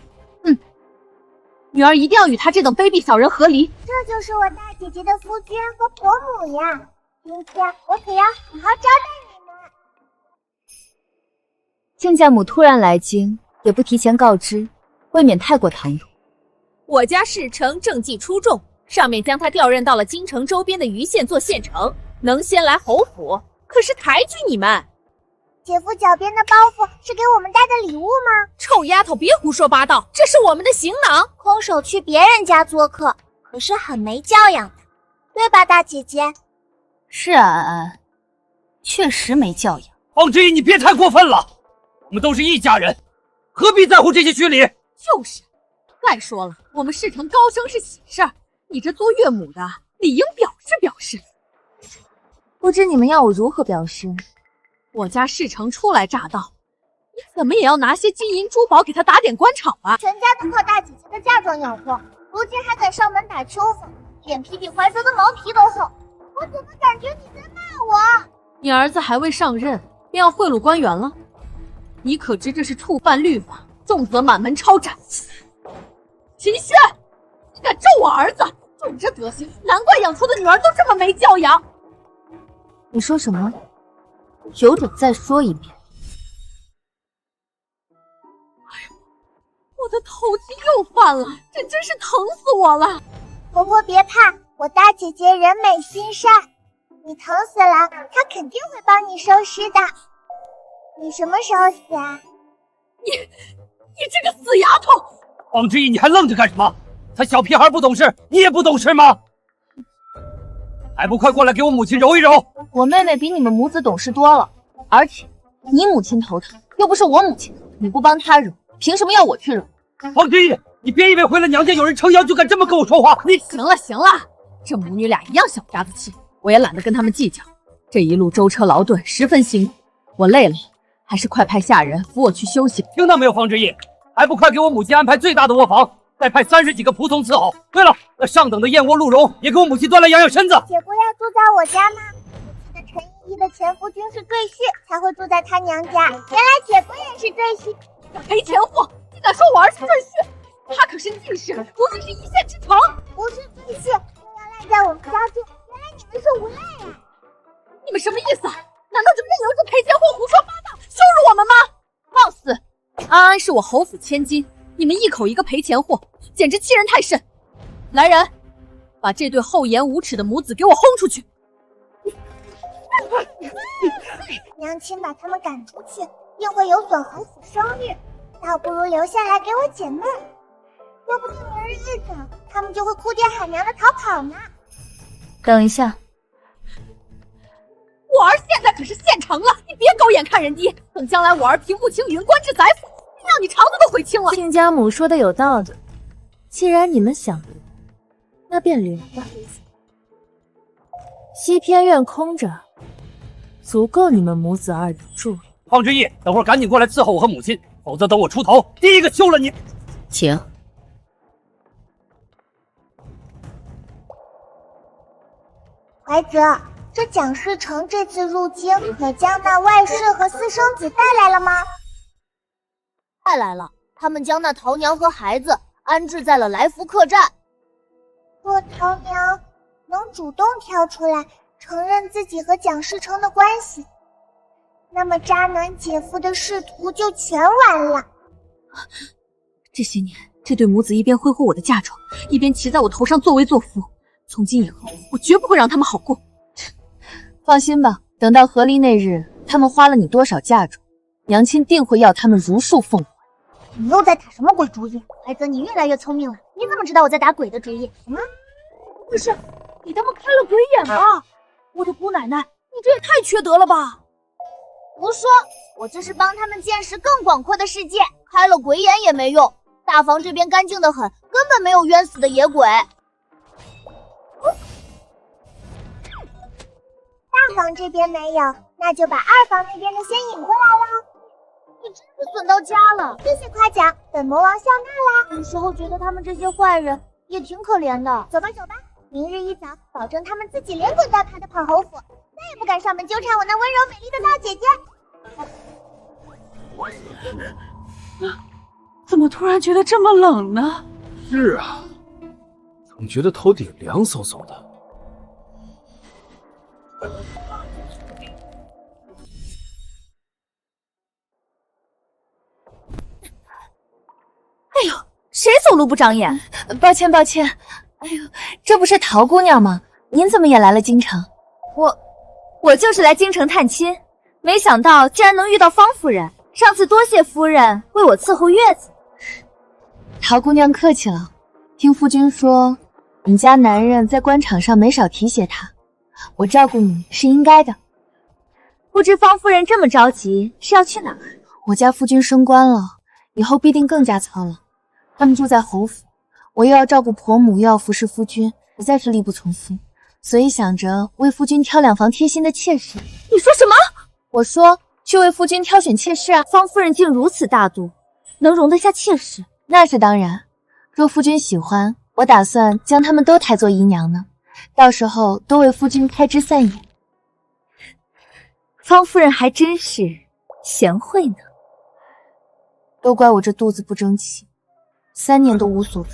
女儿一定要与他这等卑鄙小人和离。这就是我大姐姐的夫君和婆母呀！今天我可要好好招待你们。亲家母突然来京，也不提前告知，未免太过唐突。我家世成政绩出众，上面将他调任到了京城周边的余县做县城，能先来侯府，可是抬举你们。姐夫脚边的包袱是给我们带的礼物吗？臭丫头，别胡说八道，这是我们的行囊。空手去别人家做客，可是很没教养的，对吧，大姐姐？是啊，安安，确实没教养。方之一，你别太过分了，我们都是一家人，何必在乎这些虚礼？就是。再说了，我们事成高升是喜事儿，你这做岳母的理应表示表示。不知你们要我如何表示？我家世成初来乍到，你怎么也要拿些金银珠宝给他打点官场吧？全家都靠大姐姐的嫁妆养活，如今还敢上门打秋风，脸皮比怀泽的毛皮都厚。我怎么感觉你在骂我？你儿子还未上任，便要贿赂官员了？你可知这是触犯律法，重则满门抄斩。秦轩，你敢咒我儿子？就你这德行，难怪养出的女儿都这么没教养。你说什么？有种再说一遍。哎呀，我的头巾又犯了，这真是疼死我了。婆婆别怕，我大姐姐人美心善，你疼死了，她肯定会帮你收尸的。你什么时候死啊？你这个死丫头！方之一，你还愣着干什么？他小屁孩不懂事，你也不懂事吗？还不快过来给我母亲揉一揉！我妹妹比你们母子懂事多了，而且你母亲头疼，又不是我母亲，你不帮她揉，凭什么要我去揉？方之一，你别以为回了娘家有人撑腰就敢这么跟我说话！你行了行了，这母女俩一样小家子气，我也懒得跟他们计较。这一路舟车劳顿，十分辛苦，我累了，还是快派下人扶我去休息。听到没有，方之一？还不快给我母亲安排最大的卧房，再派30几个仆从伺候。对了，那上等的燕窝鹿茸也给我母亲端来养养身子。姐夫要住在我家吗？我记得陈依依的前夫君是赘婿，才会住在他娘家。原来姐夫也是赘婿，赔钱货！你敢说我儿是赘婿？他可是进士，如今是一县之长。不是赘婿，又要赖在我们家住，原来你们是无赖啊！你们什么意思？难道就任由这赔钱货胡说八道，羞辱我们吗？放肆！安安是我侯府千金，你们一口一个赔钱货，简直欺人太甚！来人，把这对厚颜无耻的母子给我轰出去！娘亲把他们赶出去，定会有损侯府声誉，倒不如留下来给我解闷。说不定明日一早，他们就会哭爹喊娘的逃跑呢。等一下，我儿现在可是县城了，你别狗眼看人低，等将来我儿平步青云，官至宰府，让你肠子都悔青了。亲家母说的有道理，既然你们想留，那便留吧。西偏院空着，足够你们母子二人住了。方之义，等会儿赶紧过来伺候我和母亲，否则等我出头，第一个休了你。请。怀泽，这蒋世成这次入京，可将那外室和私生子带来了吗？带来了，他们将那桃娘和孩子安置在了来福客栈。若桃娘能主动跳出来承认自己和蒋世成的关系，那么渣男姐夫的仕途就全完了。这些年，这对母子一边挥霍我的嫁妆，一边骑在我头上作威作福。从今以后，我绝不会让他们好过。放心吧，等到和离那日，他们花了你多少嫁妆，娘亲定会要他们如数奉还。你又在打什么鬼主意？怀泽，你越来越聪明了。你怎么知道我在打鬼的主意？什么？不是，给他们开了鬼眼吧？我的姑奶奶，你这也太缺德了吧！胡说，我这是帮他们见识更广阔的世界，开了鬼眼也没用。大房这边干净得很，根本没有冤死的野鬼。大房这边没有，那就把二房那边的先引过来了。你真是损到家了，谢谢夸奖，本魔王笑纳啦。有时候觉得他们这些坏人也挺可怜的。走吧走吧，明日一早，保证他们自己连滚带爬的跑侯府，再也不敢上门纠缠我那温柔美丽的大姐姐。怎么突然觉得这么冷呢？是啊，总觉得头顶凉飕飕的。哎呦，谁走路不长眼？抱歉抱歉。哎呦，这不是陶姑娘吗？您怎么也来了京城？我就是来京城探亲，没想到竟然能遇到方夫人。上次多谢夫人为我伺候月子。陶姑娘客气了。听夫君说，你家男人在官场上没少提携她，我照顾你是应该的。不知方夫人这么着急是要去哪儿？我家夫君升官了，以后必定更加操劳。他们住在侯府，我又要照顾婆母，又要服侍夫君，实在是力不从心，所以想着为夫君挑两房贴心的妾室。你说什么？我说去为夫君挑选妾室啊。方夫人竟如此大度，能容得下妾室？那是当然，若夫君喜欢，我打算将他们都抬做姨娘呢，到时候多为夫君开枝散叶。方夫人还真是贤惠呢。都怪我这肚子不争气，3年都无所出。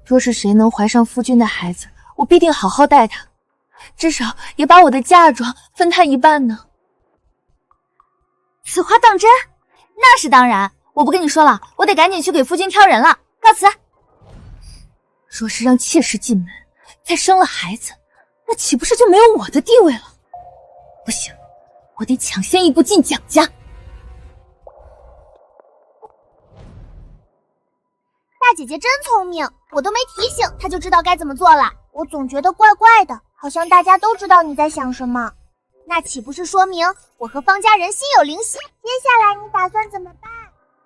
若是谁能怀上夫君的孩子，我必定好好待他，至少也把我的嫁妆分他一半呢。此话当真？那是当然，我不跟你说了，我得赶紧去给夫君挑人了，告辞。若是让妾室进门，再生了孩子，那岂不是就没有我的地位了？不行，我得抢先一步进蒋家。大姐姐真聪明，我都没提醒她就知道该怎么做了。我总觉得怪怪的，好像大家都知道你在想什么，那岂不是说明我和方家人心有灵犀？接下来你打算怎么办？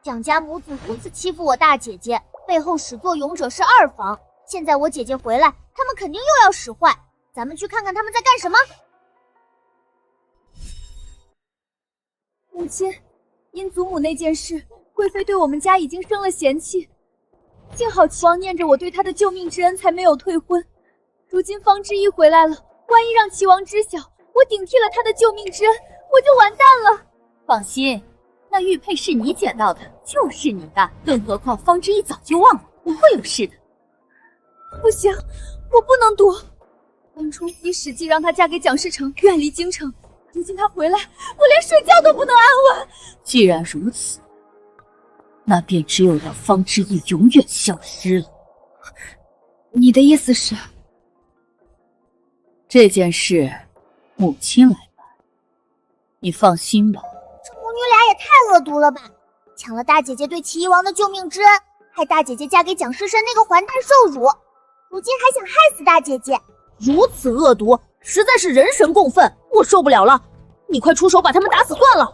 蒋家母子如此欺负我大姐姐，背后始作俑者是二房。现在我姐姐回来，他们肯定又要使坏。咱们去看看他们在干什么。母亲，因祖母那件事，贵妃对我们家已经生了嫌弃。幸好齐王念着我对他的救命之恩，才没有退婚。如今方知意回来了，万一让齐王知晓我顶替了他的救命之恩，我就完蛋了。放心，那玉佩是你捡到的，就是你的。更何况方知意早就忘了，不会有事的。不行，我不能躲。当初你使计让她嫁给蒋士成，远离京城。如今她回来，我连睡觉都不能安稳。既然如此，那便只有让方知意永远消失了。你的意思是？这件事，母亲来办，你放心吧。这母女俩也太恶毒了吧！抢了大姐姐对齐王的救命之恩，害大姐姐嫁给蒋士琛那个混蛋受辱，如今还想害死大姐姐，如此恶毒，实在是人神共愤，我受不了了！你快出手把他们打死算了。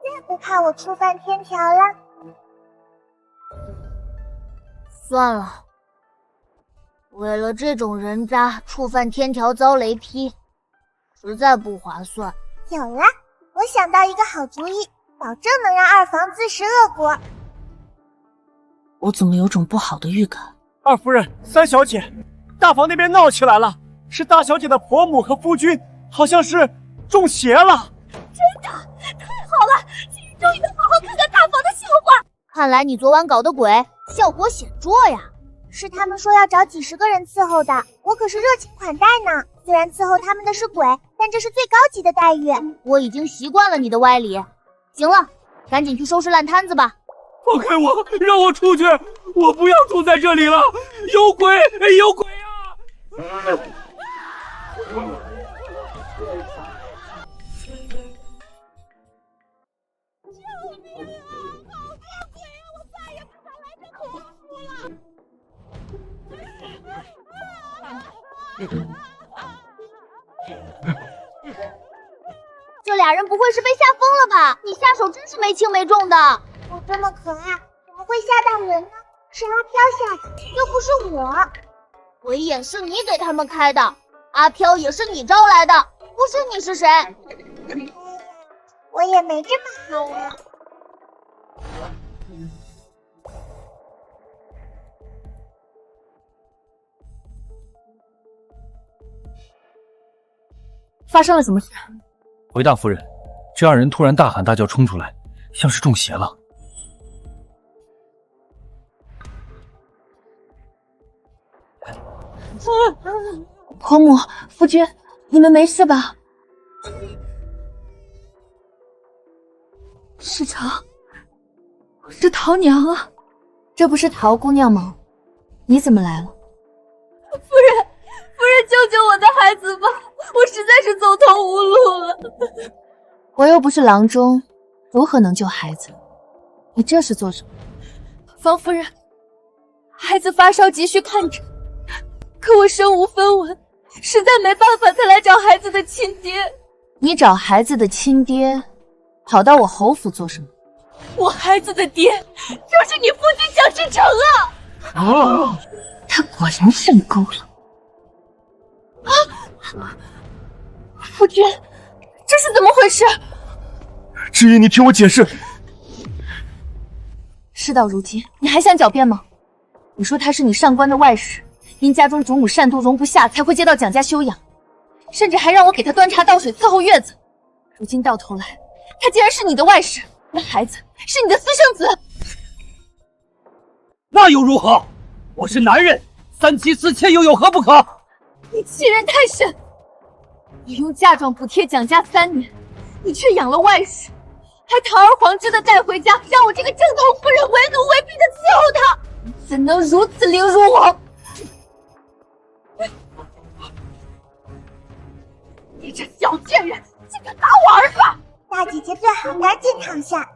现在不怕我触犯天条了？算了，为了这种人渣触犯天条遭雷劈，实在不划算。有了，我想到一个好主意，保证能让二房自食恶果。我怎么有种不好的预感？二夫人、三小姐，大房那边闹起来了，是大小姐的婆母和夫君，好像是中邪了。真的，太好了，今日终于能好好看看大房的笑话。看来你昨晚搞的鬼效果显著呀。是他们说要找几10个人伺候的，我可是热情款待呢。虽然伺候他们的是鬼，但这是最高级的待遇。我已经习惯了你的歪理。行了，赶紧去收拾烂摊子吧。放开我，让我出去！我不要住在这里了，有鬼，有鬼啊！这俩人不会是被吓疯了吧？你下手真是没轻没重的。我这么可爱，怎么会吓到人呢？是阿飘吓的，又不是我。鬼眼是你给他们开的，阿飘也是你招来的，不是你是谁？我也没这么好啊。发生了什么事？回大夫人，这二人突然大喊大叫冲出来，像是中邪了。婆母、夫君，你们没事吧？世成，我是桃娘啊，这不是桃姑娘吗？你怎么来了？夫人，救救我的孩子吧！我实在是走投无路了。我又不是郎中，如何能救孩子？你这是做什么？方夫人，孩子发烧急需看诊，可我身无分文，实在没办法才来找孩子的亲爹。你找孩子的亲爹，跑到我侯府做什么？我孩子的爹就是你父亲蒋世成啊！哦，他果然上钩了。夫君，这是怎么回事？知音，你听我解释。事到如今，你还想狡辩吗？你说他是你上官的外室，因家中主母单独容不下，才会接到蒋家休养，甚至还让我给他端茶倒水伺候月子。如今到头来，他竟然是你的外室，那孩子是你的私生子。那又如何？我是男人，三妻四妾又有何不可？你欺人太甚！你用嫁妆补贴蒋家3年，你却养了外室，还堂而皇之的带回家，让我这个正统夫人为奴为婢的伺候他，你怎能如此凌辱我？你这小贱人，竟敢打我儿子！大姐姐最好赶紧躺下，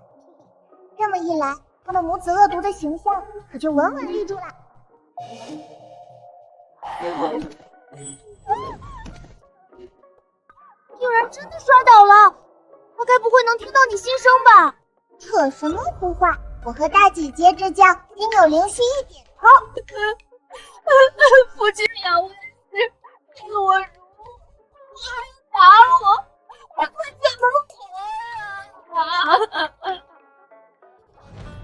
这么一来，他们母子恶毒的形象可就稳稳立住了。竟然真的摔倒了，他该不会能听到你心声吧？扯什么胡话！我和大姐姐这叫心有灵犀一点通。夫君养我是对我如还打我，我快怎么活呀？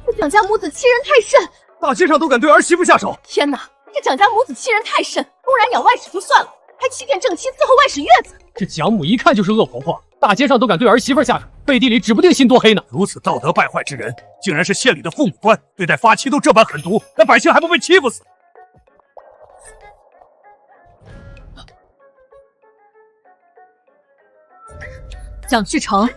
这蒋家母子欺人太甚，大街上都敢对儿媳妇下手！天哪，这蒋家母子欺人太甚，公然养外室就算了，还欺骗正妻伺候外室月子。这蒋母一看就是恶婆婆，大街上都敢对儿媳妇下手，背地里指不定心多黑呢。如此道德败坏之人，竟然是县里的父母官，对待发妻都这般狠毒，那百姓还不被欺负死？蒋世成，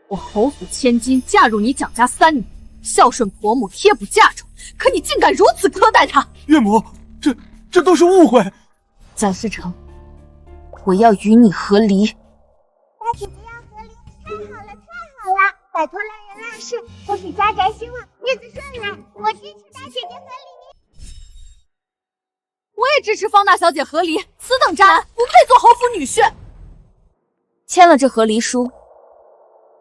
我侯府千金嫁入你蒋家3年，孝顺婆母，贴补嫁妆，可你竟敢如此苛待她！岳母，这都是误会。蒋世成，我要与你和离。大姐姐要和离，太好了，太好了！拜托烂人烂事，恭喜家宅兴旺，日子顺来，我支持大姐姐和离。我也支持方大小姐和离，此等渣男不配做侯府女婿。签了这和离书，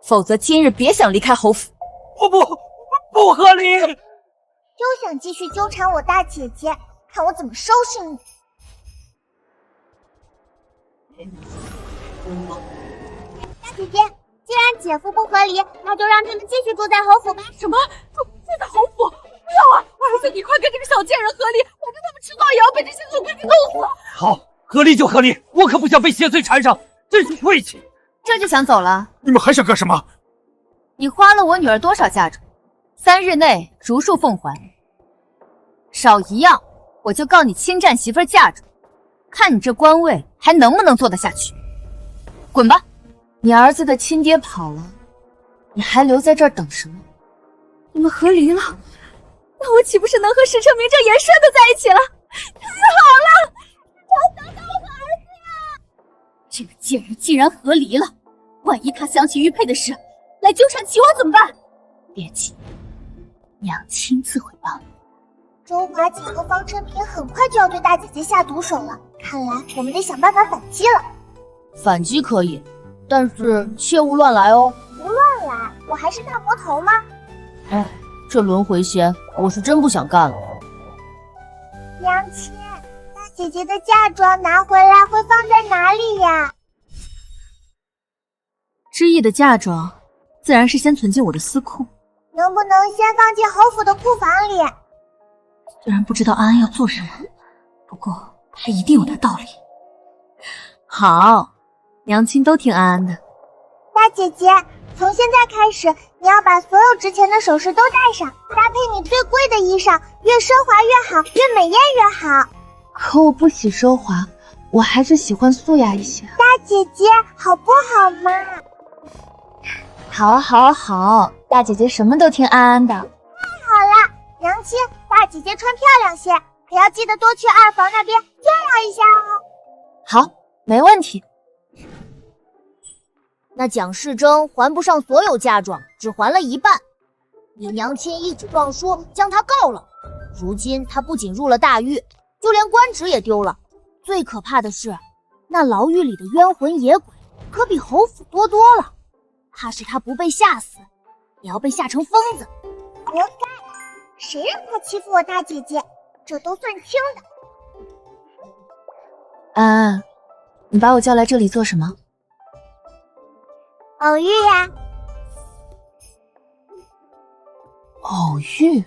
否则今日别想离开侯府。我不和离！又想继续纠缠我大姐姐，看我怎么收拾你！大姐姐，既然姐夫不和离，那就让他们继续住在侯府吧。什么？住在侯府？不要啊！儿子，你快跟这个小贱人和离，我跟他们迟早也要被这些恶闺女弄死！好，和离就和离，我可不想被邪祟缠上，真是晦气！这就想走了？你们还想干什么？你花了我女儿多少嫁妆？3日内如数奉还，少一样我就告你侵占媳妇儿嫁妆，看你这官位还能不能做得下去。滚吧！你儿子的亲爹跑了，你还留在这儿等什么？你们和离了，那我岂不是能和石成名正言顺的在一起了？太好了！我等到我的儿子呀！这个贱人竟然和离了，万一他想起玉佩的事来纠缠齐王怎么办？别急，娘亲自会帮你。周华锦和方辰平很快就要对大姐姐下毒手了，看来我们得想办法反击了。反击可以，但是切勿乱来哦。不乱来，我还是大魔头吗？哎，这轮回仙我是真不想干了。娘亲，大姐姐的嫁妆拿回来会放在哪里呀？知意的嫁妆自然是先存进我的私库。能不能先放进侯府的库房里？虽然不知道安安要做什么，不过他一定有他道理。好，娘亲都听安安的。大姐姐，从现在开始，你要把所有值钱的首饰都戴上，搭配你最贵的衣裳，越奢华越好，越美艳越好。可我不喜奢华，我还是喜欢素雅一些。大姐姐，好不好嘛？好，好，好，大姐姐什么都听安安的。太好了，娘亲，大姐姐穿漂亮些，可要记得多去二房那边炫耀一下哦。好，没问题。那蒋世珍还不上所有嫁妆，只还了一半。你娘亲一纸状书将他告了，如今他不仅入了大狱，就连官职也丢了。最可怕的是，那牢狱里的冤魂野鬼可比侯府多多了。怕是他不被吓死，也要被吓成疯子。活该！谁让他欺负我大姐姐，这都算轻的。安安，你把我叫来这里做什么？偶遇呀！偶遇？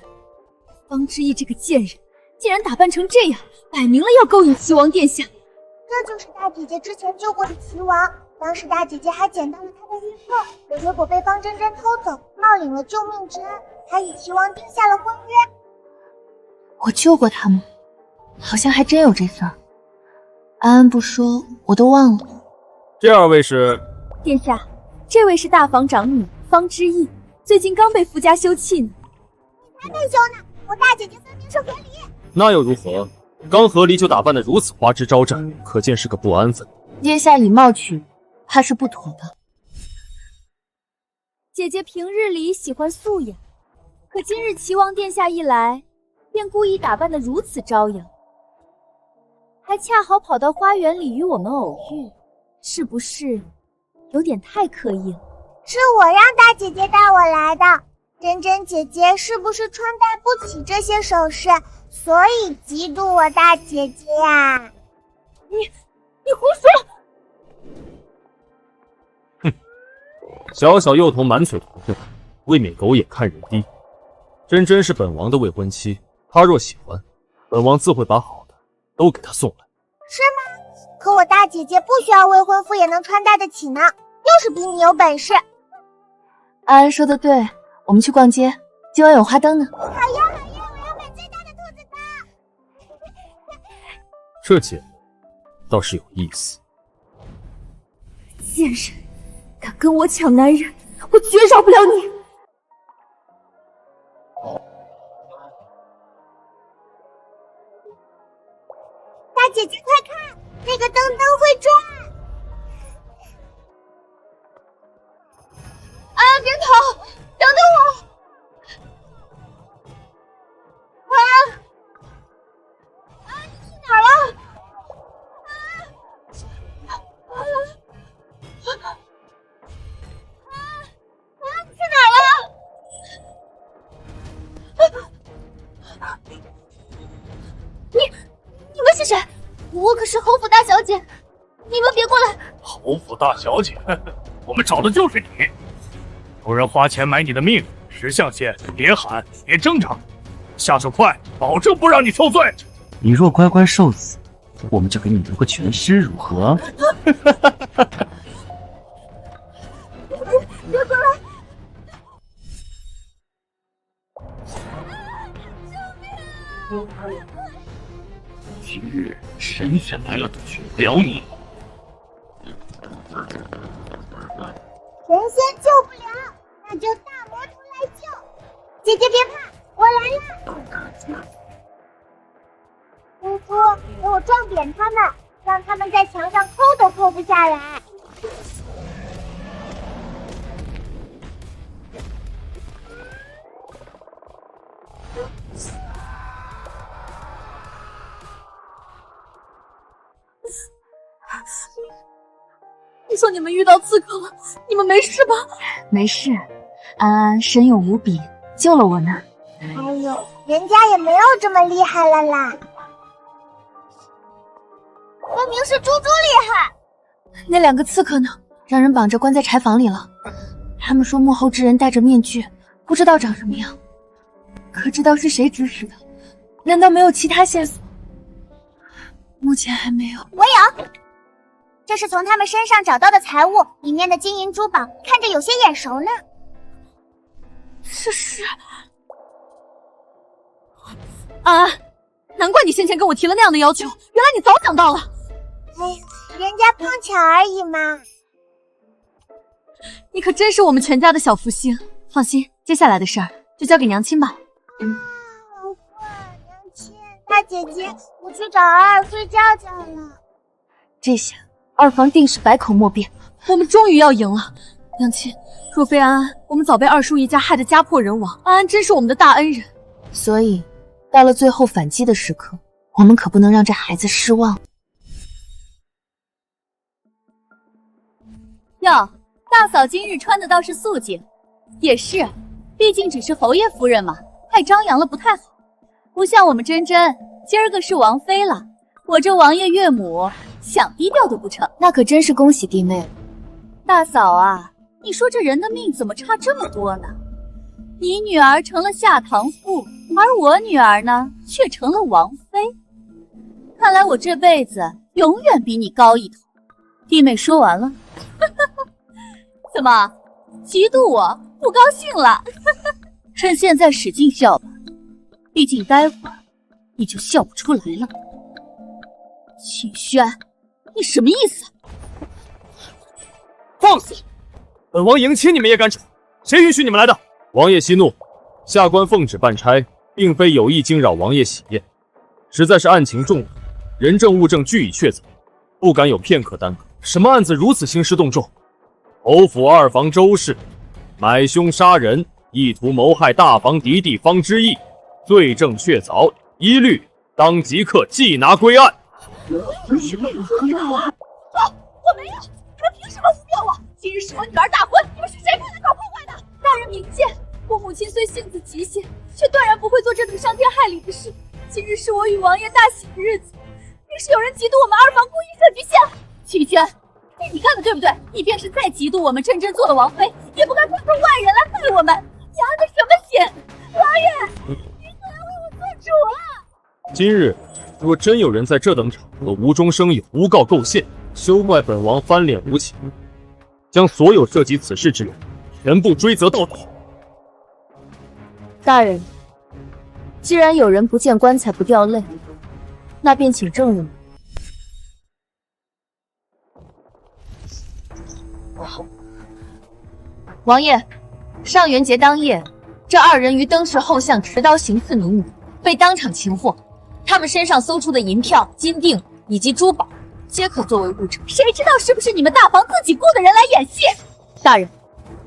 方之意这个贱人，竟然打扮成这样，摆明了要勾引齐王殿下。这就是大姐姐之前救过的齐王，当时大姐姐还捡到了他的玉佩，结果被方真真偷走，冒领了救命之恩，还与齐王定下了婚约。我救过他吗？好像还真有这事儿。安安不说，我都忘了。这二位是？殿下，这位是大房长女方之意，最近刚被夫家休弃呢。你才没休呢，我大姐姐分明是和离。那又如何？刚和离就打扮得如此花枝招展，可见是个不安分。殿下以貌取，怕是不妥的。姐姐平日里喜欢素雅，可今日齐王殿下一来，便故意打扮得如此招摇，还恰好跑到花园里与我们偶遇，是不是有点太刻意了？是我让大姐姐带我来的。真真姐姐是不是穿戴不起这些首饰，所以嫉妒我大姐姐呀？你胡说！哼，小小幼童满嘴铜臭，未免狗眼看人低。真真是本王的未婚妻，她若喜欢，本王自会把好的都给她送来。是吗？可我大姐姐不需要未婚夫也能穿戴得起呢，就是比你有本事。安安说的对，我们去逛街，今晚有花灯呢。好呀好呀，我要买最大的兔子灯。这姐倒是有意思。贱人，敢跟我抢男人，我绝饶不了你！大姐姐快看，那个灯会转！安安别跑，等等我！安，你去哪儿了？你去哪儿了？你们是谁？我可是侯府大小姐，你们别过来！侯府大小姐，我们找的就是你。有人花钱买你的命，识相些，别喊，别挣扎，下手快，保证不让你受罪。你若乖乖受死，我们就给你留个全尸，如何？别过来！今日神仙来了，娶不了你。神仙救不了，那就大魔头来救。姐姐别怕，我来了。姑姑，给我撞扁他们，让他们在墙上抠都抠不下来。你说你们遇到刺客了，你们没事吧？没事，安安神勇无比，救了我呢。哎呦，人家也没有这么厉害了啦。分明是猪猪厉害。那两个刺客呢？让人绑着关在柴房里了。他们说幕后之人戴着面具，不知道长什么样。可知道是谁指使的？难道没有其他线索？目前还没有。我有，这是从他们身上找到的财物，里面的金银珠宝看着有些眼熟呢。这是啊，难怪你先前跟我提了那样的要求，原来你早想到了。哎，人家碰巧而已嘛。你可真是我们全家的小福星。放心，接下来的事儿就交给娘亲吧。好困，娘亲，大姐姐，我去找尔尔睡觉觉了。这下二房定是百口莫辩，我们终于要赢了。娘亲，若非安安，我们早被二叔一家害得家破人亡。安安真是我们的大恩人，所以到了最后反击的时刻，我们可不能让这孩子失望。哟，大嫂今日穿的倒是素净。也是，毕竟只是侯爷夫人嘛，太张扬了不太好。不像我们珍珍，今儿个是王妃了，我这王爷岳母想低调都不成。那可真是恭喜弟妹了。大嫂啊，你说这人的命怎么差这么多呢？你女儿成了下堂妇，而我女儿呢，却成了王妃。看来我这辈子永远比你高一头。弟妹说完了。怎么，嫉妒我？不高兴了？趁现在使劲笑吧，毕竟待会儿你就笑不出来了。秦轩，你什么意思？放肆！本王迎亲你们也敢闯？谁允许你们来的？王爷息怒，下官奉旨办差，并非有意惊扰王爷喜宴，实在是案情重大，人证物证俱已确凿，不敢有片刻耽搁。什么案子如此兴师动众？侯府二房周氏买凶杀人，意图谋害大房嫡弟方之义，罪证确凿，一律当即刻缉拿归案。我没有，你们凭什么污蔑我？今日是我女儿大婚，你们是谁派来搞破坏的？大人明鉴，我母亲虽性子急性，却断然不会做这等伤天害理的事。今日是我与王爷大喜的日子，定是有人嫉妒我们二房故意设局陷害。齐轩，你干的对不对？你便是再嫉妒我们珍珍做了王妃，也不该派出外人来害我们。你安的什么心？王爷，你可来为我做主啊！今日若真有人在这等场合无中生有、诬告构陷，休怪本王翻脸无情，将所有涉及此事之人全部追责到底。大人，既然有人不见棺材不掉泪，那便请证人。王爷，上元节当夜，这二人于灯市后巷持刀行刺民女，被当场擒获。他们身上搜出的银票、金锭以及珠宝，皆可作为物证。谁知道是不是你们大房自己雇的人来演戏？大人，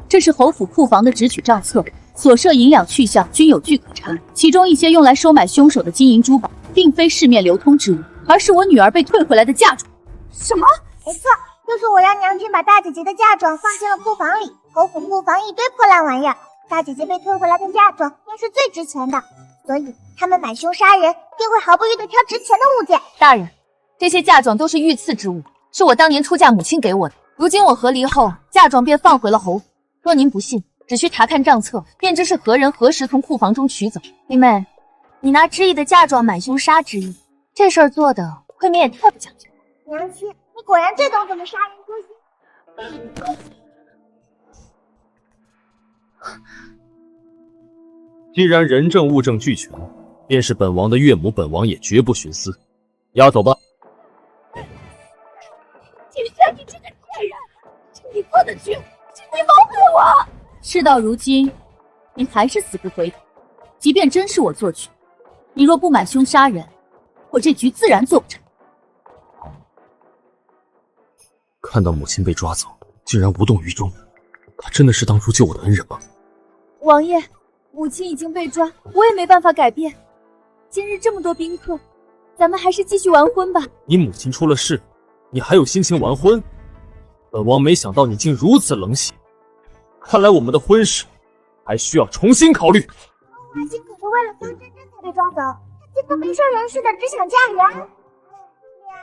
这是侯府库房的直取账册，所涉银两去向均有据可查，其中一些用来收买凶手的金银珠宝，并非市面流通之物，而是我女儿被退回来的嫁妆。什么？没错，就是我让娘亲把大姐姐的嫁妆放进了库房里。侯府库房一堆破烂玩意儿，大姐姐被退回来的嫁妆便是最值钱的，所以他们买凶杀人定会毫不犹豫地挑值钱的物件。大人，这些嫁妆都是御赐之物，是我当年出嫁母亲给我的。如今我和离后，嫁妆便放回了侯府。若您不信，只需查看账册，便知是何人何时从库房中取走。弟妹，你拿知意的嫁妆买凶杀知意，这事儿做的未免也太不讲究。娘亲，你果然最懂怎么杀人诛心。既然人证物证俱全，便是本王的岳母，本王也绝不徇私。押走吧。秦轩，你这个贱人，是你做的局，是你谋害我。事到如今，你还是死不回头。即便真是我做局，你若不买凶杀人，我这局自然做不成。看到母亲被抓走，竟然无动于衷，他真的是当初救我的恩人吗？王爷，母亲已经被抓，我也没办法改变。今日这么多宾客，咱们还是继续完婚吧。你母亲出了事，你还有心情完婚？本王没想到你竟如此冷血，看来我们的婚事还需要重新考虑。母亲可是为了方珍珍才被抓走，她竟然没事人似的只想嫁人，恋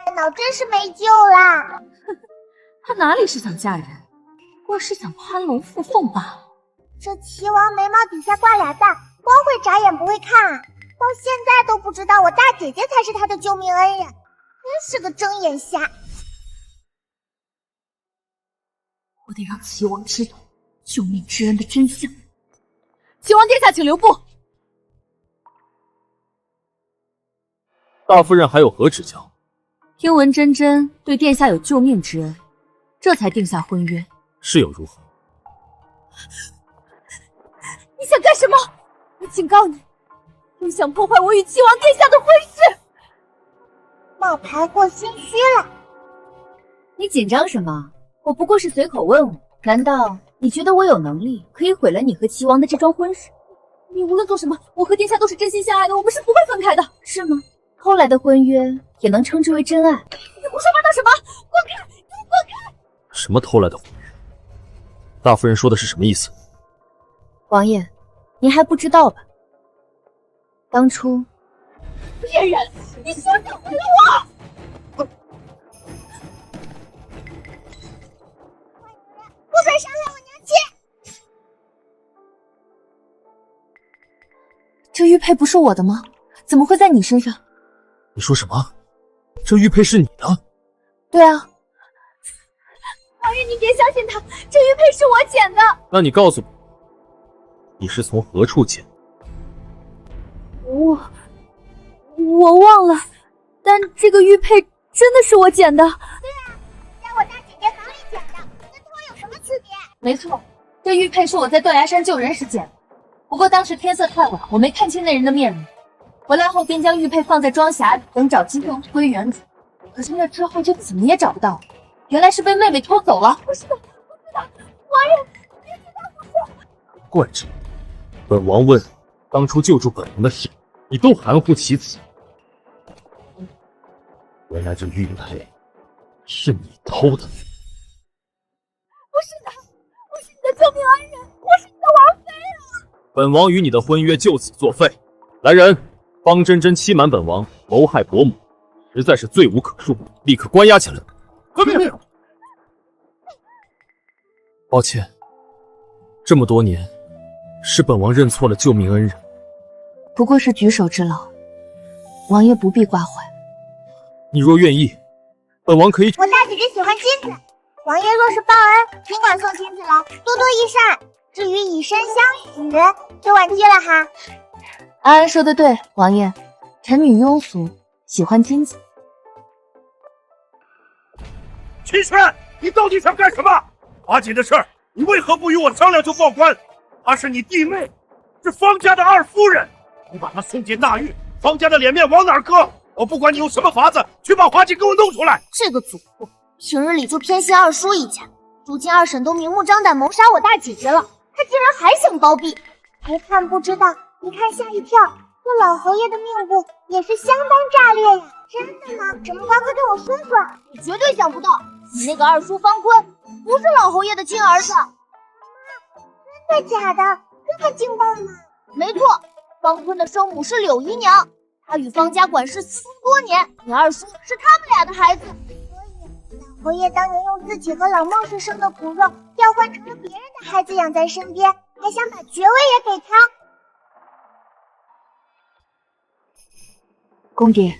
爱脑真是没救啦！他哪里是想嫁人，不过是想攀龙附凤罢了。这齐王眉毛底下挂俩蛋，光会眨眼不会看啊！到现在都不知道我大姐姐才是他的救命恩人，真是个睁眼瞎！我得让齐王知道救命之恩的真相。齐王殿下，请留步。大夫人还有何指教？听闻真真对殿下有救命之恩，这才定下婚约。是又如何？你想干什么？我警告你，休想破坏我与齐王殿下的婚事！冒牌货心虚了。你紧张什么？我不过是随口问问，难道你觉得我有能力可以毁了你和齐王的这桩婚事？你无论做什么，我和殿下都是真心相爱的，我们是不会分开的，是吗？偷来的婚约也能称之为真爱？你胡说八道什么？滚开！你滚开！什么偷来的婚约？大夫人说的是什么意思？王爷，您还不知道吧？当初，骗人！你休想毁了我！不准伤害我娘亲！这玉佩不是我的吗？怎么会在你身上？你说什么？这玉佩是你的？对啊。王爷，你别相信他，这玉佩是我捡的。那你告诉我，你是从何处捡的？我忘了，但这个玉佩真的是我捡的。对啊，在我大姐姐房里捡的，跟偷有什么区别？没错，这玉佩是我在断崖山救人时捡的，不过当时天色太晚，我没看清那人的面目。回来后便将玉佩放在装匣里，等找机会归原主。可是那之后就怎么也找不到，原来是被妹妹偷走了。不是的，王爷，别听他胡说。怪这，本王问当初救助本王的事，你都含糊其辞。原来这玉佩是你偷的。不是的，我是你的救命恩人，我是你的王妃啊！本王与你的婚约就此作废。来人，方真真欺瞒本王，谋害伯母，实在是罪无可恕，立刻关押起来。遵命。抱歉，这么多年，是本王认错了救命恩人。不过是举手之劳，王爷不必挂怀。你若愿意，本王可以。我大姐姐喜欢金子，王爷若是报恩，尽管送金子来，多多益善。至于以身相许，就晚期了哈。安安说的对，王爷，臣女庸俗，喜欢金子。齐轩，你到底想干什么？华锦的事儿，你为何不与我商量就报官？她是你弟妹，是方家的二夫人，你把她送进大狱，方家的脸面往哪儿搁？我不管你用什么法子，去把华锦给我弄出来！这个祖父平日里就偏心二叔一家，如今二婶都明目张胆谋杀我大姐姐了，他竟然还想包庇。别看不知道，一看吓一跳。这老侯爷的命簿也是相当炸裂呀！真的吗？什么瓜，快跟我说说。你绝对想不到，你那个二叔方坤不是老侯爷的亲儿子。妈，真的假的？这么劲爆吗？没错，方坤的生母是柳姨娘，她与方家管事私通多年，你二叔是他们俩的孩子。所以老侯爷当年用自己和老孟氏生的骨肉调换成了别人的孩子养在身边，还想把爵位也给他。公爹，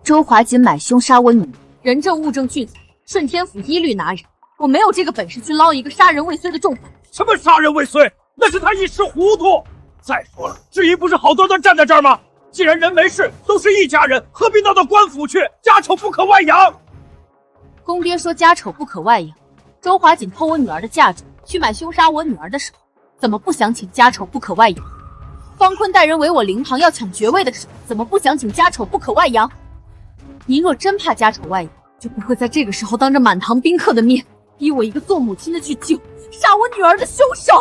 周华锦买凶杀我女儿，人证物证俱在，顺天府一律拿人。我没有这个本事去捞一个杀人未遂的重犯。什么杀人未遂？那是他一时糊涂。再说了，志怡不是好端端站在这儿吗？既然人没事，都是一家人，何必闹到官府去？家丑不可外扬。公爹说家丑不可外扬，周华锦偷我女儿的嫁妆去买凶杀我女儿的时候，怎么不想起家丑不可外扬？方坤带人围我灵堂要抢爵位的时候，怎么不想请家丑不可外扬？您若真怕家丑外扬，就不会在这个时候当着满堂宾客的面，逼我一个做母亲的去救杀我女儿的凶手。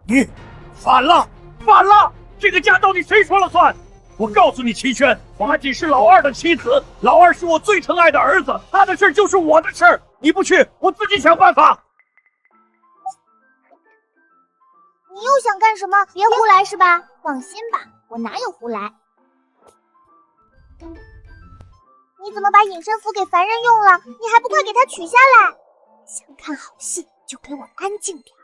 你反了，反了！这个家到底谁说了算？我告诉你，齐轩，华锦是老二的妻子，老二是我最疼爱的儿子，他的事就是我的事，你不去，我自己想办法。你又想干什么？别胡来是吧？放心吧，我哪有胡来。你怎么把隐身符给凡人用了？你还不快给他取下来！想看好戏就给我安静点。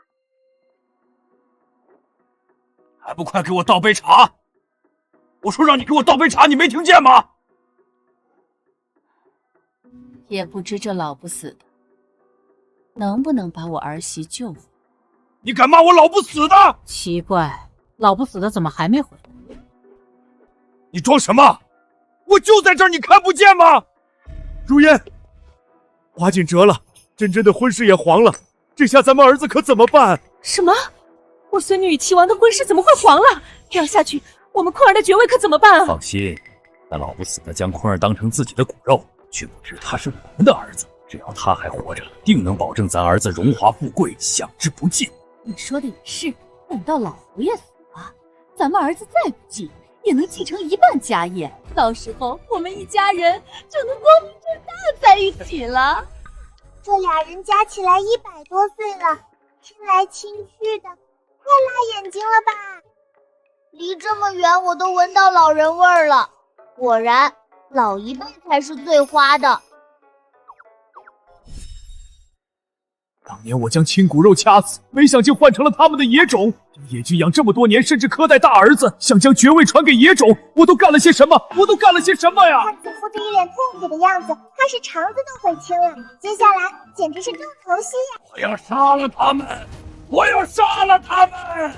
还不快给我倒杯茶！我说让你给我倒杯茶，你没听见吗？也不知这老不死的能不能把我儿媳救回。你敢骂我老不死的？奇怪，老不死的怎么还没回来？你装什么？我就在这儿，你看不见吗？如烟，花锦折了，真真的婚事也黄了，这下咱们儿子可怎么办？什么？我孙女与齐王的婚事怎么会黄了？这样下去，我们坤儿的爵位可怎么办啊？放心，那老不死的将坤儿当成自己的骨肉，却不知他是我们的儿子。只要他还活着，定能保证咱儿子荣华富贵，享之不尽。你说的也是，等到老佛爷死了，咱们儿子再不济也能继承一半家业，到时候我们一家人就能光明正大在一起了。这俩人加起来100多岁了，亲来亲去的，快辣眼睛了吧？离这么远，我都闻到老人味儿了。果然，老一辈才是最花的。当年我将亲骨肉掐死，没想竟换成了他们的野种。野君养这么多年，甚至苛待大儿子，想将爵位传给野种，我都干了些什么？呀？看祖父这一脸痛苦的样子，怕是肠子都悔青了。接下来简直是重头戏呀！我要杀了他们！我要杀了他们！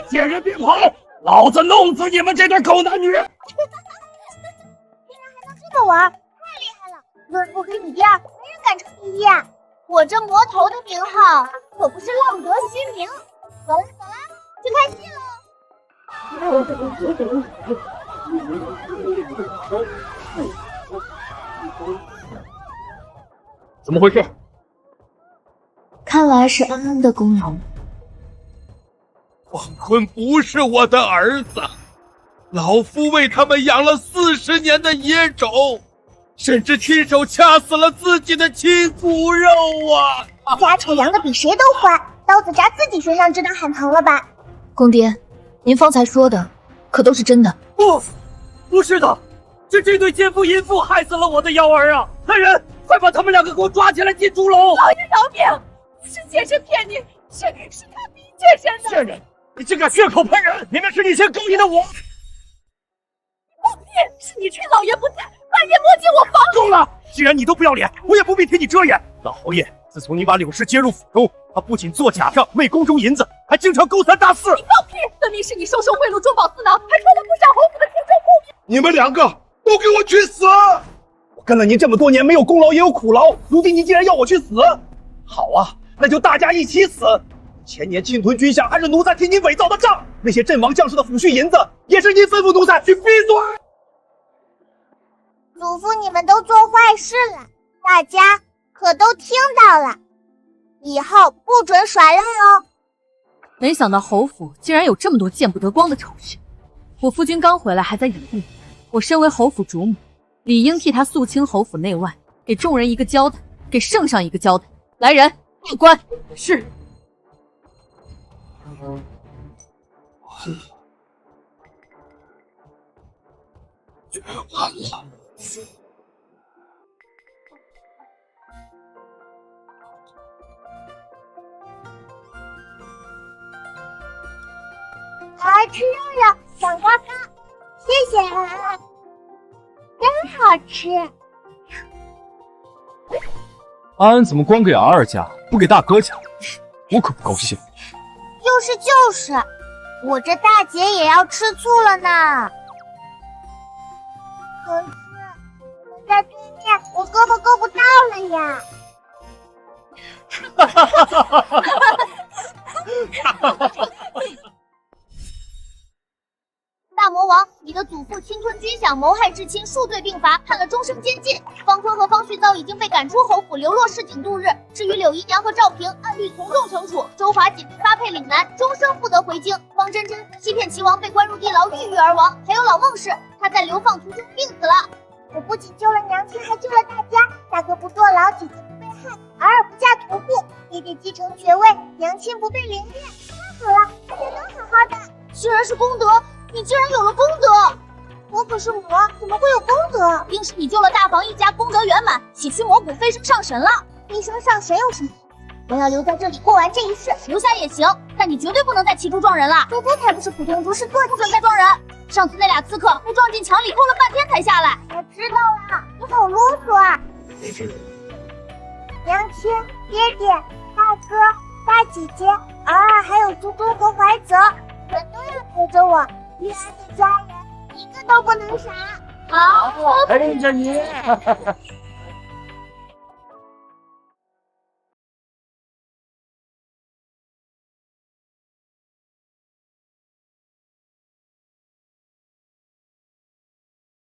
贱人别跑！老子弄死你们这对狗男女！这么玩，太厉害了！论不给你第二，没人敢称第一啊！我这魔头的名号可不是浪得虚名。走了，去看戏喽！怎么回事？看来是安安的功劳。王坤不是我的儿子，老夫为他们养了40年的野种，甚至亲手掐死了自己的亲骨肉啊！家丑养的比谁都坏，刀子扎自己身上，知道喊疼了吧？公爹，您方才说的可都是真的？不是的，是这对奸夫淫妇害死了我的幺儿啊！来人，快把他们2个给我抓起来进猪笼！老爷饶命！是妾身骗你，是他逼妾身的。贱人，你竟敢血口喷人！明明是你先勾引的我。放屁！是你趁老爷不在，半夜摸进我房里。够了！既然你都不要脸，我也不必替你遮掩。老侯爷，自从你把柳氏接入府中，他不仅做假账昧宫中银子，还经常勾三搭四。你放屁！分明是你收受贿赂，中饱私囊，还偷了不少侯府的天州贡品。你们2个都给我去死！我跟了您这么多年，没有功劳也有苦劳，如今您竟然要我去死？好啊，那就大家一起死！前年侵吞军饷还是奴才替您伪造的账，那些阵亡将士的抚恤银子也是您吩咐奴才去闭嘴。祖父，你们都做坏事了，大家可都听到了，以后不准耍赖哦。没想到侯府竟然有这么多见不得光的丑事。我夫君刚回来还在隐遁，我身为侯府主母，理应替他肃清侯府内外，给众人一个交代，给圣上一个交代。来人，报官！是。绝完了！好好吃肉肉，小花糕，谢谢啊，真好吃。安安怎么光给R家，不给大哥家？我可不高兴。就是，我这大姐也要吃醋了呢。可是我在对面，我胳膊够不到了呀。大魔王，你的祖父侵吞军饷，谋害至亲，数罪并罚，判了终身监禁。方坤和方旭遭已经被赶出侯府，流落市井度日。至于柳姨娘和赵平，按律从重惩处。周华锦发配岭南，终生不得回京。方真真欺骗齐王，被关入地牢，郁郁而亡。还有老孟氏，他在流放途中病死了。我不仅救了娘亲，还救了大家。大哥不坐牢，姐姐不被害，儿不嫁屠户，爹爹继承爵位，娘亲不被凌虐。太好了，大家都好好的。居然是功德！你竟然有了功德！我可是魔，怎么会有功德？定是你救了大房一家，功德圆满，洗去魔骨，飞升上神了。飞升上神有什么？我要留在这里过完这一世。留下也行，但你绝对不能再骑猪撞人了。猪猪才不是普通猪，是坐不准再撞人。上次那俩刺客被撞进墙里，拖了半天才下来。我知道了，你好啰嗦啊！娘亲、爹爹、大哥、大姐姐、儿。爸还有嘟嘟和怀泽，你们都要陪着我。玉安的家人一个都不能少。好，陪着你。